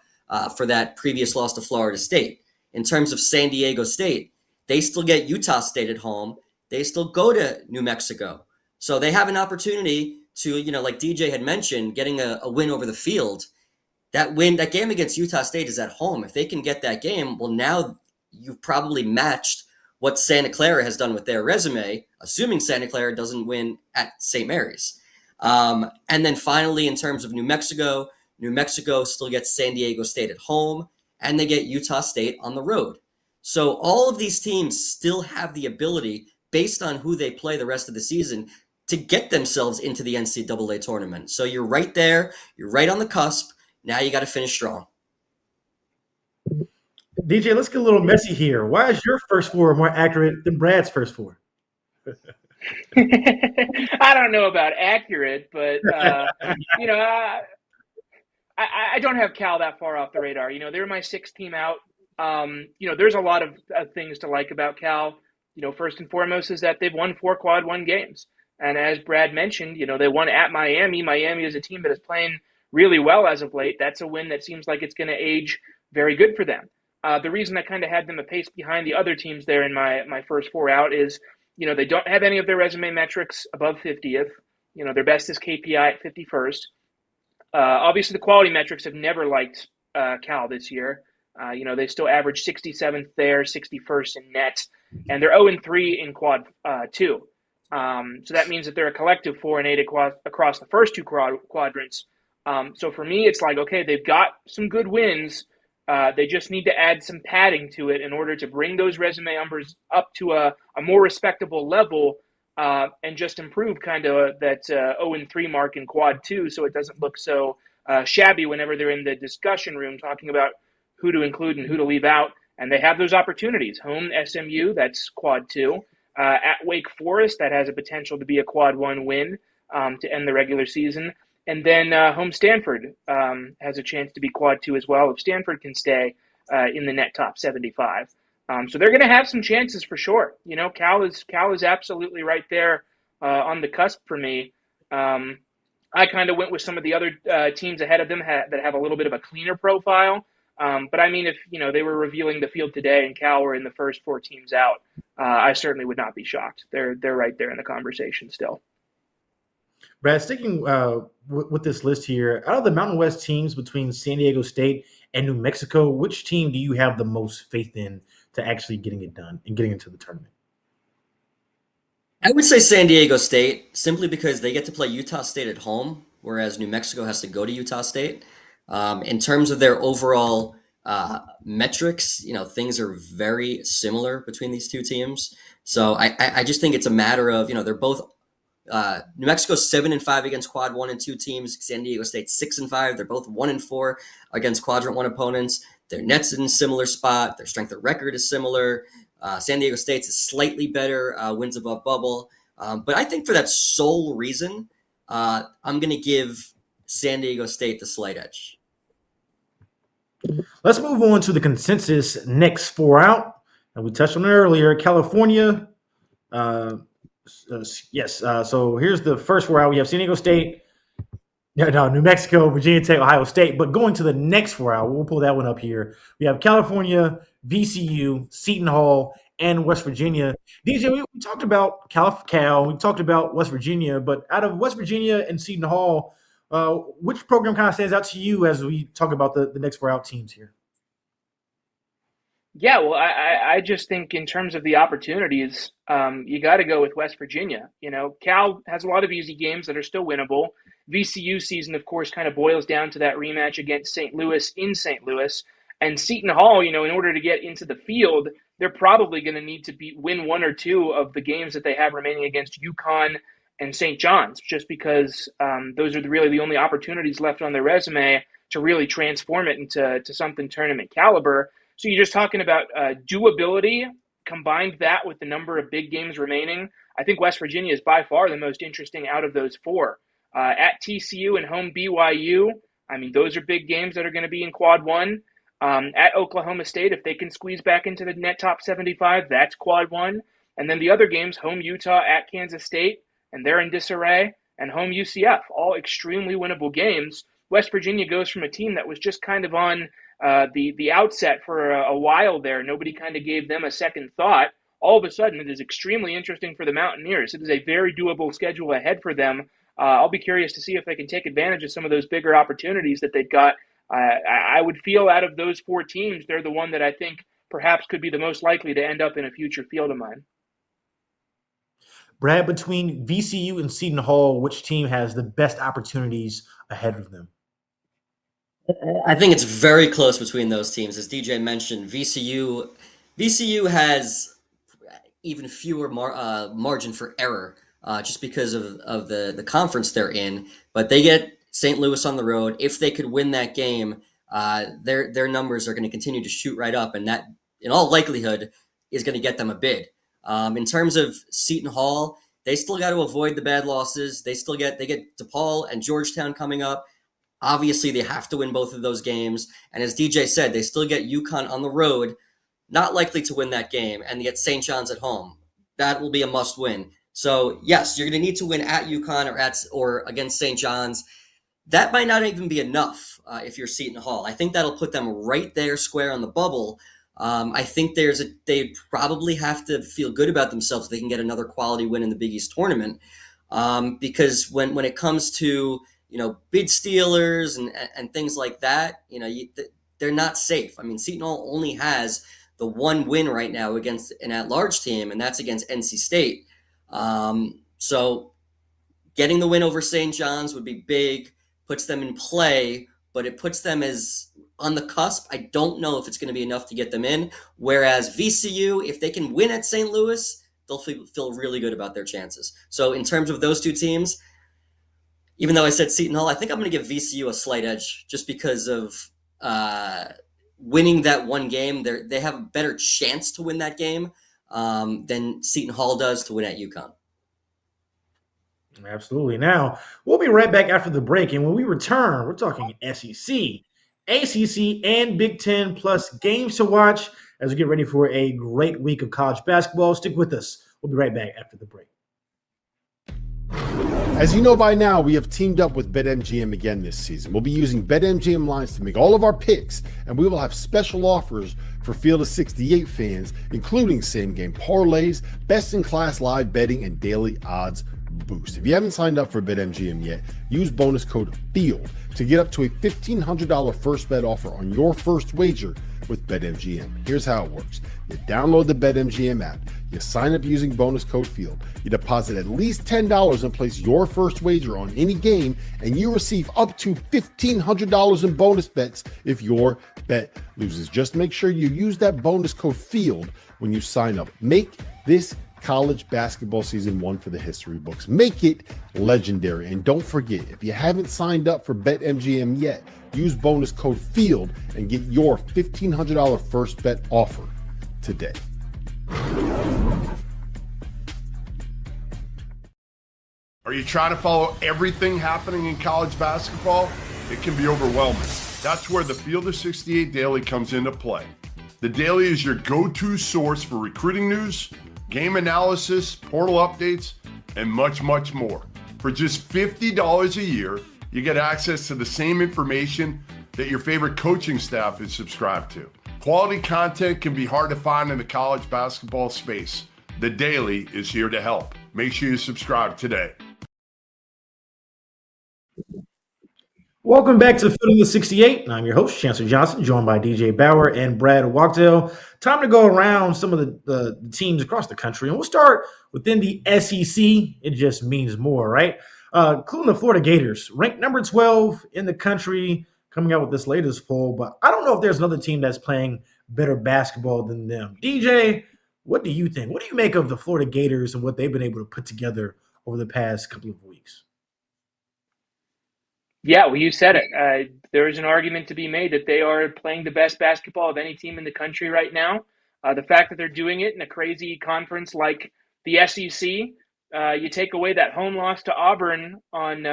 for that previous loss to Florida State. In terms of San Diego State, they still get Utah State at home. They still go to New Mexico. So they have an opportunity to, like DJ had mentioned, getting a win over the field. That game against Utah State is at home. If they can get that game, well, now you've probably matched what Santa Clara has done with their resume, assuming Santa Clara doesn't win at St. Mary's. And then finally, in terms of New Mexico still gets San Diego State at home, and they get Utah State on the road. So all of these teams still have the ability, based on who they play the rest of the season, to get themselves into the NCAA tournament. So you're right there. You're right on the cusp. Now you got to finish strong. DJ, let's get a little messy here. Why is your first 4 more accurate than Brad's first 4? I don't know about accurate, but I don't have Cal that far off the radar. They're my 6th team out. There's a lot of things to like about Cal. First and foremost is that they've won 4 quad 1 games. And as Brad mentioned, they won at Miami. Miami is a team that is playing really well as of late. That's a win that seems like it's going to age very good for them. The reason I kind of had them a pace behind the other teams there in my first 4 out is, they don't have any of their resume metrics above 50th. Their best is KPI at 51st. Obviously, the quality metrics have never liked Cal this year. They still average 67th there, 61st in net, and they're 0-3 in quad 2. So that means that they're a collective 4-8 across the first 2 quadrants. So for me, it's like, okay, they've got some good wins. They just need to add some padding to it in order to bring those resume numbers up to a more respectable level and just improve kind of that 0-3 mark in quad 2 so it doesn't look so shabby whenever they're in the discussion room talking about who to include and who to leave out. And they have those opportunities. Home SMU, that's quad 2. At Wake Forest, that has a potential to be a quad 1 win to end the regular season. And then home Stanford has a chance to be quad 2 as well if Stanford can stay in the net top 75. So they're going to have some chances for sure. Cal is absolutely right there on the cusp for me. I kind of went with some of the other teams ahead of them that have a little bit of a cleaner profile. But I mean, if they were revealing the field today and Cal were in the first 4 teams out, I certainly would not be shocked. They're right there in the conversation still. Brad, sticking with this list here, out of the Mountain West teams between San Diego State and New Mexico, which team do you have the most faith in to actually getting it done and getting into the tournament? I would say San Diego State simply because they get to play Utah State at home, whereas New Mexico has to go to Utah State. In terms of their overall metrics, things are very similar between these two teams. So I just think it's a matter of, they're both New Mexico's 7-5 against quad 1 and 2 teams. San Diego State 6-5. They're both 1-4 against quadrant 1 opponents. Their net's in a similar spot. Their strength of record is similar. San Diego State's is slightly better, wins above bubble. But I think for that sole reason, I'm going to give San Diego State the slight edge. Let's move on to the consensus next 4 out. And we touched on it earlier. California. Yes. So here's the first 4 out. We have San Diego State, New Mexico, Virginia Tech, Ohio State. But going to the next 4 out, we'll pull that one up here. We have California, VCU, Seton Hall, and West Virginia. DJ, we talked about Cal, we talked about West Virginia, but out of West Virginia and Seton Hall, which program kind of stands out to you as we talk about the next 4 out teams here? Yeah, well, I just think in terms of the opportunities, you got to go with West Virginia. Cal has a lot of easy games that are still winnable. VCU season, of course, kind of boils down to that rematch against St. Louis in St. Louis. And Seton Hall, in order to get into the field, they're probably going to need to win 1 or 2 of the games that they have remaining against UConn and St. John's, just because those are really the only opportunities left on their resume to really transform it into something tournament caliber. So you're just talking about doability, combined that with the number of big games remaining. I think West Virginia is by far the most interesting out of those 4. At TCU and home BYU, those are big games that are going to be in quad 1. At Oklahoma State, if they can squeeze back into the net top 75, that's quad 1. And then the other games, home Utah at Kansas State, and they're in disarray, and home UCF, all extremely winnable games. West Virginia goes from a team that was just kind of on the outset for a while there. Nobody kind of gave them a second thought. All of a sudden, it is extremely interesting for the Mountaineers. It is a very doable schedule ahead for them. I'll be curious to see if they can take advantage of some of those bigger opportunities that they've got. I would feel out of those 4 teams, they're the one that I think perhaps could be the most likely to end up in a future field of mine. Brad, between VCU and Seton Hall, which team has the best opportunities ahead of them? I think it's very close between those teams. As DJ mentioned, VCU has even fewer margin for error just because of the conference they're in. But they get St. Louis on the road. If they could win that game, their numbers are going to continue to shoot right up, and that, in all likelihood, is going to get them a bid. In terms of Seton Hall, they still got to avoid the bad losses. They get DePaul and Georgetown coming up. Obviously, they have to win both of those games. And as DJ said, they still get UConn on the road, not likely to win that game, and they get St. John's at home. That will be a must win. So yes, you're going to need to win at UConn or against St. John's. That might not even be enough if you're Seton Hall. I think that'll put them right there, square on the bubble. I think they probably have to feel good about themselves if they can get another quality win in the Big East tournament. Because when it comes to bid stealers and things like that, they're not safe. Seton Hall only has the 1 win right now against an at-large team, and that's against NC State. So getting the win over St. John's would be big, puts them in play, but it puts them as on the cusp. I don't know if it's going to be enough to get them in. Whereas VCU, if they can win at St. Louis, they'll feel really good about their chances. So in terms of those 2 teams, even though I said Seton Hall, I think I'm going to give VCU a slight edge just because of winning that 1 game. They have a better chance to win that game than Seton Hall does to win at UConn. Absolutely. Now, we'll be right back after the break. And when we return, we're talking SEC, ACC, and Big Ten, plus games to watch as we get ready for a great week of college basketball. Stick with us. We'll be right back after the break. As you know by now, we have teamed up with BetMGM again this season. We'll be using BetMGM lines to make all of our picks, and we will have special offers for Field of 68 fans, including same-game parlays, best-in-class live betting, and daily odds boost. If you haven't signed up for BetMGM yet, use bonus code FIELD to get up to a $1,500 first bet offer on your first wager with BetMGM. Here's how it works. You download the BetMGM app. You sign up using bonus code FIELD. You deposit at least $10 and place your first wager on any game, and you receive up to $1,500 in bonus bets if your bet loses. Just make sure you use that bonus code FIELD when you sign up. Make this college basketball season one for the history books. Make it legendary. And don't forget, if you haven't signed up for BetMGM yet, use bonus code FIELD and get your $1,500 first bet offer today. Are you trying to follow everything happening in college basketball? It can be overwhelming. That's where the Field of 68 Daily comes into play. The Daily is your go-to source for recruiting news, game analysis, portal updates, and much, much more. For just $50 a year, you get access to the same information that your favorite coaching staff is subscribed to. Quality content can be hard to find in the college basketball space. The Daily is here to help. Make sure you subscribe today. Welcome back to the Field of the 68. I'm your host, Chancellor Johnson, joined by DJ Bauer and Brad Wachtel. Time to go around some of the teams across the country, and we'll start within the SEC. It just means more, right? Including the Florida Gators, ranked number 12 in the country, coming out with this latest poll, but I don't know if there's another team that's playing better basketball than them. DJ, what do you think? What do you make of the Florida Gators and what they've been able to put together over the past couple of weeks? Yeah, well, you said it. There is an argument to be made that they are playing the best basketball of any team in the country right now. The fact that they're doing it in a crazy conference like the SEC, you take away that home loss to Auburn on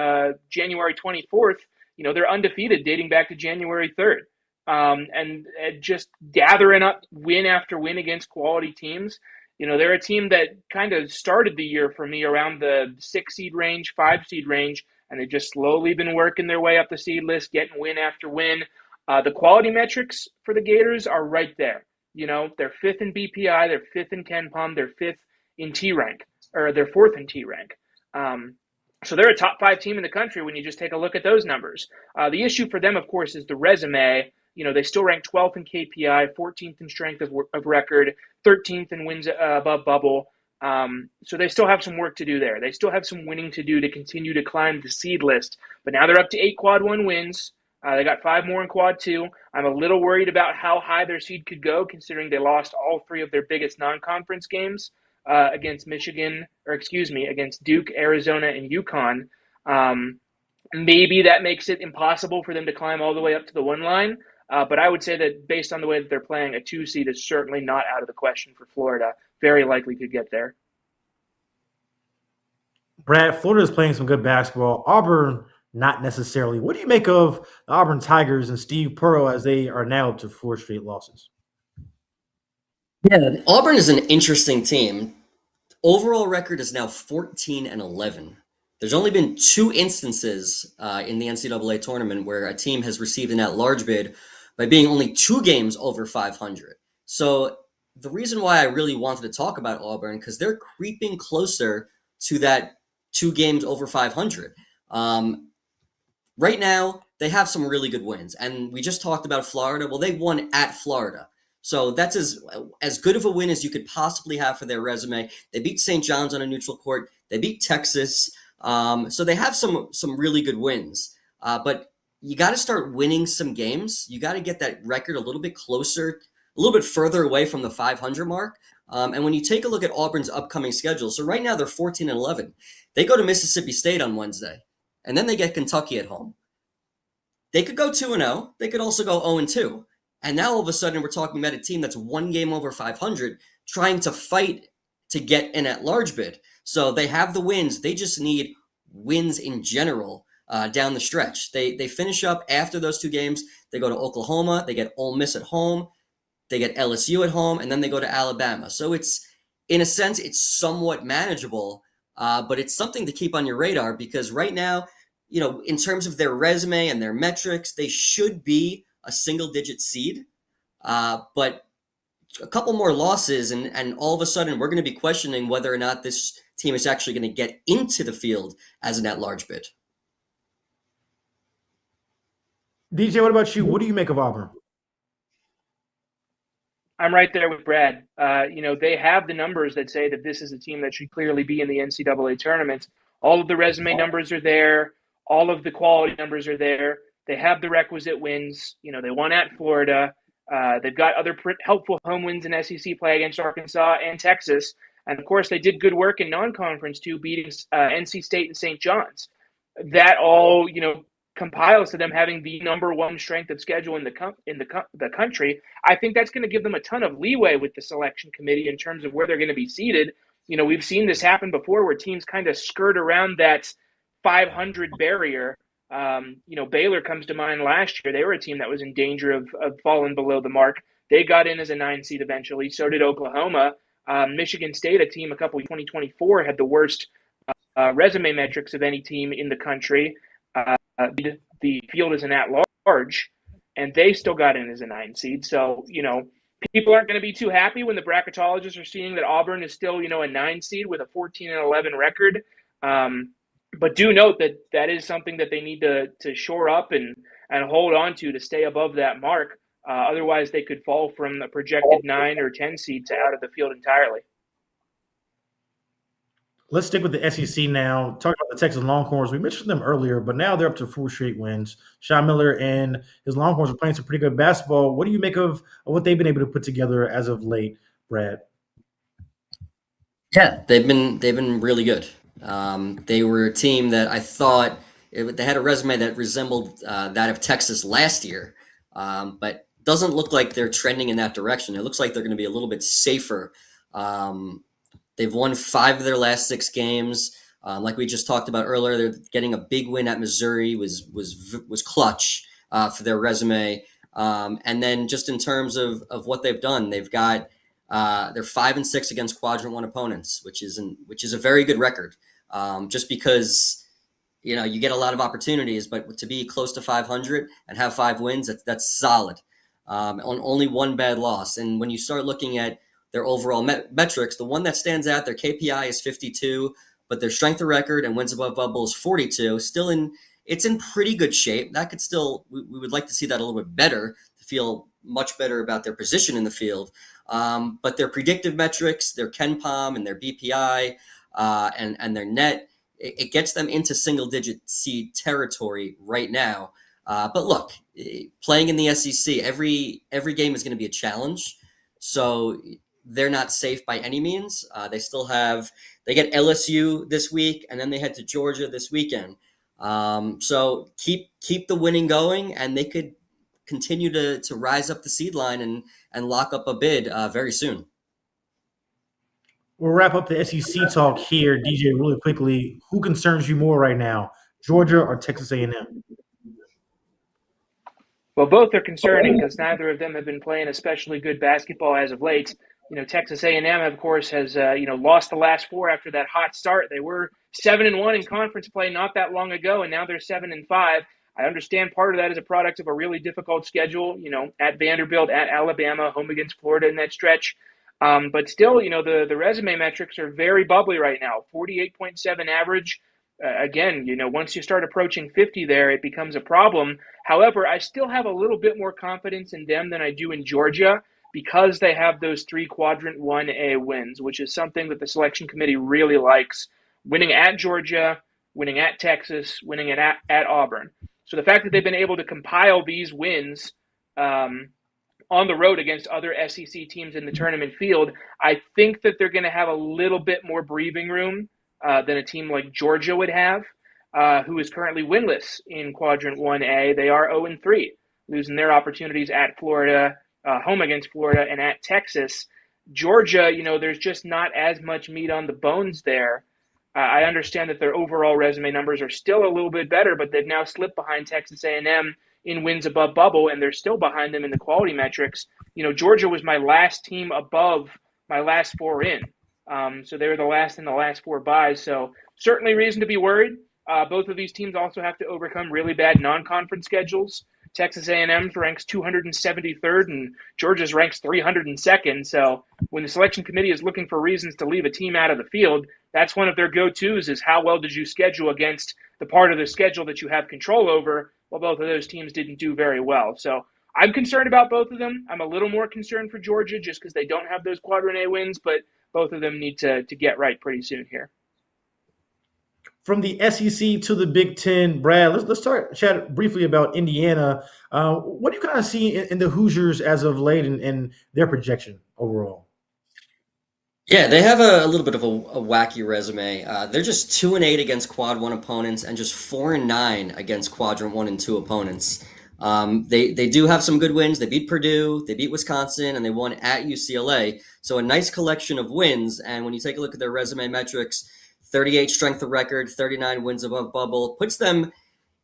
January 24th, they're undefeated dating back to January 3rd. And just gathering up win after win against quality teams. They're a team that kind of started the year for me around the 6-seed range, 5-seed range, and they've just slowly been working their way up the seed list, getting win after win. The quality metrics for the Gators are right there. They're 5th in BPI, they're 5th in KenPom, they're 5th in T rank, or they're 4th in T rank. So they're a top 5 team in the country when you just take a look at those numbers. The issue for them, of course, is the resume. They still rank 12th in KPI, 14th in strength of record, 13th in wins above bubble. So they still have some work to do there. They still have some winning to do to continue to climb the seed list. But now they're up to 8 quad 1 wins. They got 5 more in quad 2. I'm a little worried about how high their seed could go, considering they lost all 3 of their biggest non-conference games against against Duke, Arizona, and UConn. Maybe that makes it impossible for them to climb all the way up to the 1 line. But I would say that based on the way that they're playing, a 2 seed is certainly not out of the question for Florida. Very likely could get there. Brad, Florida is playing some good basketball. Auburn, not necessarily. What do you make of the Auburn Tigers and Steve Pearl as they are now up to 4 straight losses? Yeah, Auburn is an interesting team. Overall record is now 14-11. There's only been 2 instances in the NCAA tournament where a team has received an at-large bid by being only 2 games over 500. So the reason why I really wanted to talk about Auburn, because they're creeping closer to that 2 games over 500. Right now, they have some really good wins. And we just talked about Florida. Well, they won at Florida. So that's as good of a win as you could possibly have for their resume. They beat St. John's on a neutral court. They beat Texas. So they have some really good wins. But you got to start winning some games. You got to get that record a little bit closer, a little bit further away from the 500 mark. And when you take a look at Auburn's upcoming schedule, so right now they're 14-11. They go to Mississippi State on Wednesday, and then they get Kentucky at home. They could go 2-0. They could also go 0-2. And now all of a sudden we're talking about a team that's 1 game over 500 trying to fight to get an at-large bid. So they have the wins. They just need wins in general down the stretch. They finish up after those 2 games. They go to Oklahoma. They get Ole Miss at home. They get LSU at home, and then they go to Alabama. So it's, in a sense, it's somewhat manageable, but it's something to keep on your radar because right now, in terms of their resume and their metrics, they should be a single-digit seed. But a couple more losses, and all of a sudden we're going to be questioning whether or not this team is actually going to get into the field as an at-large bid. DJ, what about you? What do you make of Auburn? I'm right there with Brad. They have the numbers that say that this is a team that should clearly be in the NCAA tournament. All of the resume numbers are there. All of the quality numbers are there. They have the requisite wins. They won at Florida. They've got other helpful home wins in SEC play against Arkansas and Texas. And, of course, they did good work in non-conference, too, beating NC State and St. John's. That all, compiles to them having the number one strength of schedule in the country. I think that's going to give them a ton of leeway with the selection committee in terms of where they're going to be seated. We've seen this happen before where teams kind of skirt around that 500 barrier. Baylor comes to mind last year. They were a team that was in danger of falling below the mark. They got in as a 9 seed eventually. So did Oklahoma. Michigan State, a team 2024, had the worst resume metrics of any team in the country. The field is an at-large, and they still got in as a 9 seed. So, people aren't going to be too happy when the bracketologists are seeing that Auburn is still, a 9 seed with a 14-11 record. But do note that that is something that they need to shore up and hold on to stay above that mark. Otherwise, they could fall from the projected 9 or 10 seed to out of the field entirely. Let's stick with the SEC now. Talk about the Texas Longhorns. We mentioned them earlier, but now they're up to 4 straight wins. Sean Miller and his Longhorns are playing some pretty good basketball. What do you make of what they've been able to put together as of late, Brad? Yeah, they've been really good. They were a team that I thought they had a resume that resembled that of Texas last year, but doesn't look like they're trending in that direction. It looks like they're going to be a little bit safer. They've won 5 of their last 6 games. Like we just talked about earlier, they're getting a big win at Missouri was clutch for their resume. And then just in terms of what they've done, they've got they're 5-6 against quadrant 1 opponents, which is a very good record. Just because you get a lot of opportunities, but to be close to 500 and have 5 wins, that's solid. On only 1 bad loss, and when you start looking at their overall metrics, the one that stands out, their KPI is 52, but their strength of record and wins above bubble is 42. It's in pretty good shape. That could still, we would like to see that a little bit better to feel much better about their position in the field. But their predictive metrics, their KenPom and their BPI and their net, it gets them into single-digit seed territory right now. But look, playing in the SEC, every game is going to be a challenge. So they're not safe by any means. They get LSU this week, and then they head to Georgia this weekend. So keep the winning going, and they could continue to rise up the seed line and lock up a bid very soon. We'll wrap up the SEC talk here, DJ, really quickly. Who concerns you more right now, Georgia or Texas A&M? Well, both are concerning because neither of them have been playing especially good basketball as of late. Texas A&M, of course, has lost the last 4 after that hot start. They were 7-1 in conference play not that long ago, and now they're 7-5. I understand part of that is a product of a really difficult schedule. At Vanderbilt, at Alabama, home against Florida in that stretch. But still, the resume metrics are very bubbly right now. 48.7 average. Again, once you start approaching 50 there, it becomes a problem. However, I still have a little bit more confidence in them than I do in Georgia because they have those 3 quadrant 1A wins, which is something that the selection committee really likes. Winning at Georgia, winning at Texas, winning at Auburn. So the fact that they've been able to compile these wins on the road against other SEC teams in the tournament field, I think that they're going to have a little bit more breathing room than a team like Georgia would have, who is currently winless in Quadrant 1A. They are 0-3, losing their opportunities at Florida, home against Florida, and at Texas. Georgia, there's just not as much meat on the bones there. I understand that their overall resume numbers are still a little bit better, but they've now slipped behind Texas A&M in wins above bubble, and they're still behind them in the quality metrics. Georgia was my last team above my last 4 in. So they were the last in the last 4 buys. So certainly reason to be worried. Both of these teams also have to overcome really bad non-conference schedules. Texas A&M's ranks 273rd and Georgia's ranks 302nd. So when the selection committee is looking for reasons to leave a team out of the field, that's one of their go-tos is how well did you schedule against the part of the schedule that you have control over. Well, both of those teams didn't do very well. So I'm concerned about both of them. I'm a little more concerned for Georgia just because they don't have those Quadrant A wins, but both of them need to get right pretty soon here. From the SEC to the Big Ten, Brad, let's chat briefly about Indiana. What do you kind of see in the Hoosiers as of late and their projection overall? Yeah, they have a little bit of a wacky resume. They're just 2-8 against Quad 1 opponents and just 4-9 against Quadrant 1 and 2 opponents. They do have some good wins. They beat Purdue, they beat Wisconsin, and they won at UCLA. So a nice collection of wins. And when you take a look at their resume metrics, 38 strength of record, 39 wins above bubble, puts them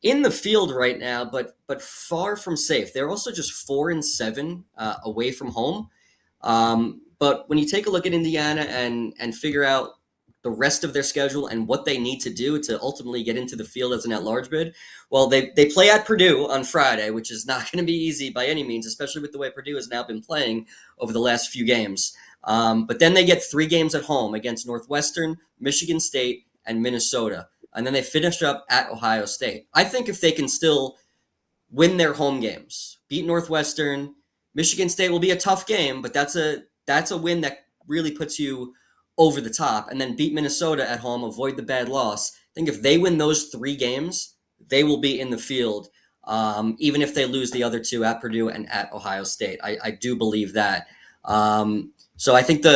in the field right now, but far from safe. They're also just 4-7 away from home. But when you take a look at Indiana and figure out the rest of their schedule and what they need to do to ultimately get into the field as an at-large bid, well, they play at Purdue on Friday, which is not going to be easy by any means, especially with the way Purdue has now been playing over the last few games. But then they get 3 games at home against Northwestern, Michigan State, and Minnesota. And then they finish up at Ohio State. I think if they can still win their home games, beat Northwestern, Michigan State will be a tough game, but that's a win that really puts you over the top, and then beat Minnesota at home, avoid the bad loss. I think if they win those 3 games, they will be in the field, even if they lose the other 2 at Purdue and at Ohio State. I do believe that. So I think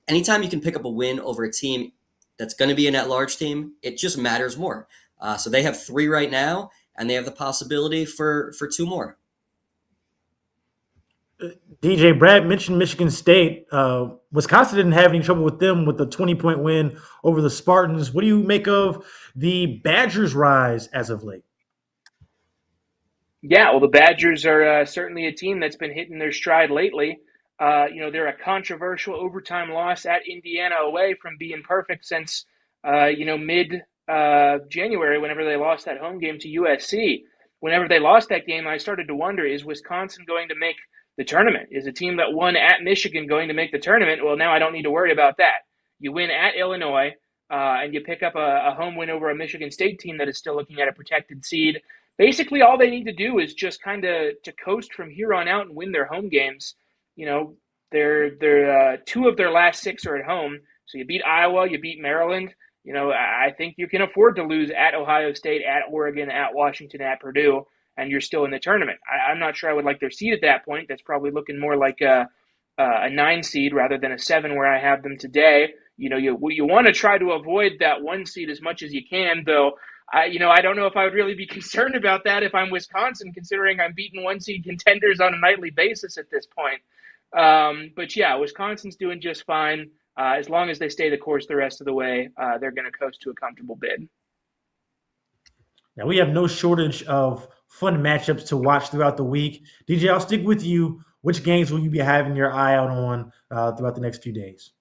anytime you can pick up a win over a team that's going to be an at-large team, it just matters more. So they have 3 right now, and they have the possibility for 2 more. DJ, Brad mentioned Michigan State. Wisconsin didn't have any trouble with them with the 20-point win over the Spartans. What do you make of the Badgers' rise as of late? Yeah, well, the Badgers are certainly a team that's been hitting their stride lately. They're a controversial overtime loss at Indiana away from being perfect since, mid-January whenever they lost that home game to USC. Whenever they lost that game, I started to wonder, is Wisconsin going to make the tournament? Is a team that won at Michigan going to make the tournament? Well, now I don't need to worry about that. You win at Illinois, and you pick up a home win over a Michigan State team that is still looking at a protected seed. Basically, all they need to do is just kind of to coast from here on out and win their home games. They're 2 of their last 6 are at home. So you beat Iowa, you beat Maryland. I think you can afford to lose at Ohio State, at Oregon, at Washington, at Purdue, and you're still in the tournament. I'm not sure I would like their seed at that point. That's probably looking more like a 9 seed rather than a 7 where I have them today. You want to try to avoid that 1 seed as much as you can, though. I don't know if I would really be concerned about that if I'm Wisconsin, considering I'm beating 1 seed contenders on a nightly basis at this point. But yeah, Wisconsin's doing just fine. As long as they stay the course the rest of the way, they're going to coast to a comfortable bid. Now, we have no shortage of fun matchups to watch throughout the week. DJ, I'll stick with you. Which games will you be having your eye out on throughout the next few days?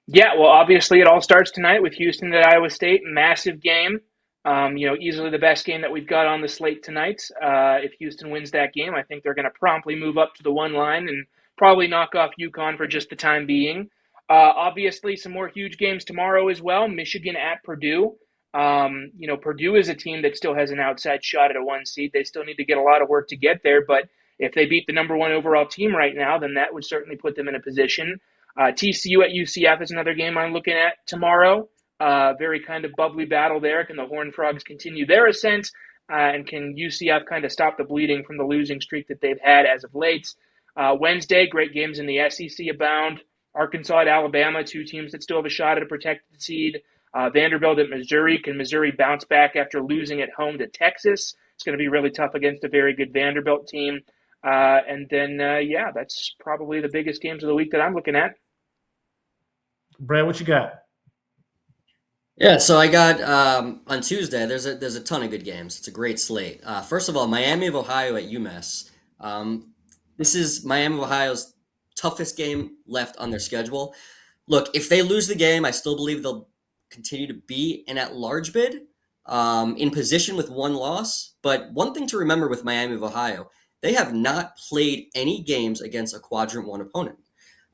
Yeah, well, obviously it all starts tonight with Houston at Iowa State. Massive game. Easily the best game that we've got on the slate tonight. If Houston wins that game, I think they're going to promptly move up to the 1 line and probably knock off UConn for just the time being. Obviously, some more huge games tomorrow as well. Michigan at Purdue. Purdue is a team that still has an outside shot at a 1 seed. They still need to get a lot of work to get there, but if they beat the number 1 overall team right now, then that would certainly put them in a position. TCU at UCF is another game I'm looking at tomorrow. Very kind of bubbly battle there. Can the Horned Frogs continue their ascent? And can UCF kind of stop the bleeding from the losing streak that they've had as of late? Wednesday, great games in the SEC abound. Arkansas at Alabama, 2 teams that still have a shot at a protected seed. Vanderbilt at Missouri. Can Missouri bounce back after losing at home to Texas? It's going to be really tough against a very good Vanderbilt team. And then, that's probably the biggest games of the week that I'm looking at. Brad, what you got? Yeah, so I got on Tuesday. There's a ton of good games. It's a great slate. First of all, Miami of Ohio at UMass. This is Miami of Ohio's toughest game left on their schedule. Look, if they lose the game, I still believe they'll continue to be an at-large bid, in position with 1 loss. But one thing to remember with Miami of Ohio, they have not played any games against a Quadrant 1 opponent.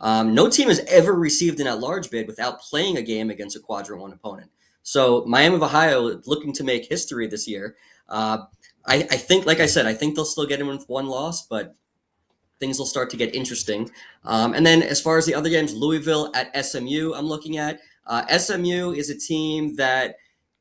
No team has ever received an at-large bid without playing a game against a Quadrant 1 opponent. So Miami of Ohio looking to make history this year. I think, like I said, I think they'll still get in with one loss, but things will start to get interesting. And then as far as the other games, Louisville at SMU, I'm looking at. SMU is a team that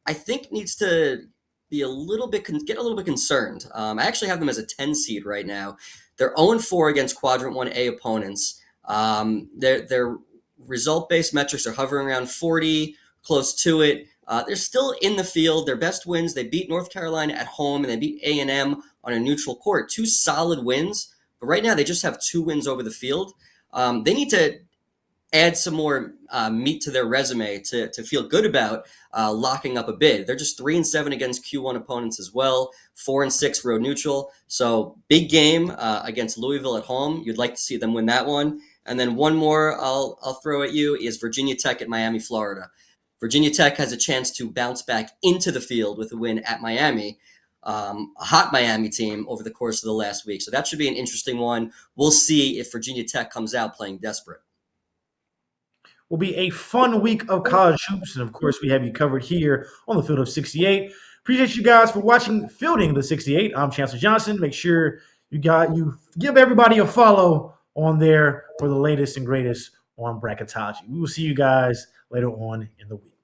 I think needs to be a little bit get a little bit concerned. I actually have them as a 10 seed right now. They're 0-4 against Quadrant 1A opponents. Their result-based metrics are hovering around 40, close to it. They're still in the field. Their best wins, they beat North Carolina at home and they beat A&M on a neutral court. 2 solid wins, but right now they just have 2 wins over the field. They need to add some more meat to their resume to feel good about locking up a bid. They're just 3-7 against Q1 opponents as well, 4-6 road neutral. So big game against Louisville at home. You'd like to see them win that one. And then one more I'll throw at you is Virginia Tech at Miami, Florida. Virginia Tech has a chance to bounce back into the field with a win at Miami. A hot Miami team over the course of the last week. So that should be an interesting one. We'll see if Virginia Tech comes out playing desperate. Will be a fun week of college hoops, and of course, we have you covered here on the Field of 68. Appreciate you guys for watching Fielding the 68. I'm Chancellor Johnson. Make sure you give everybody a follow on there for the latest and greatest on bracketology. We will see you guys later on in the week.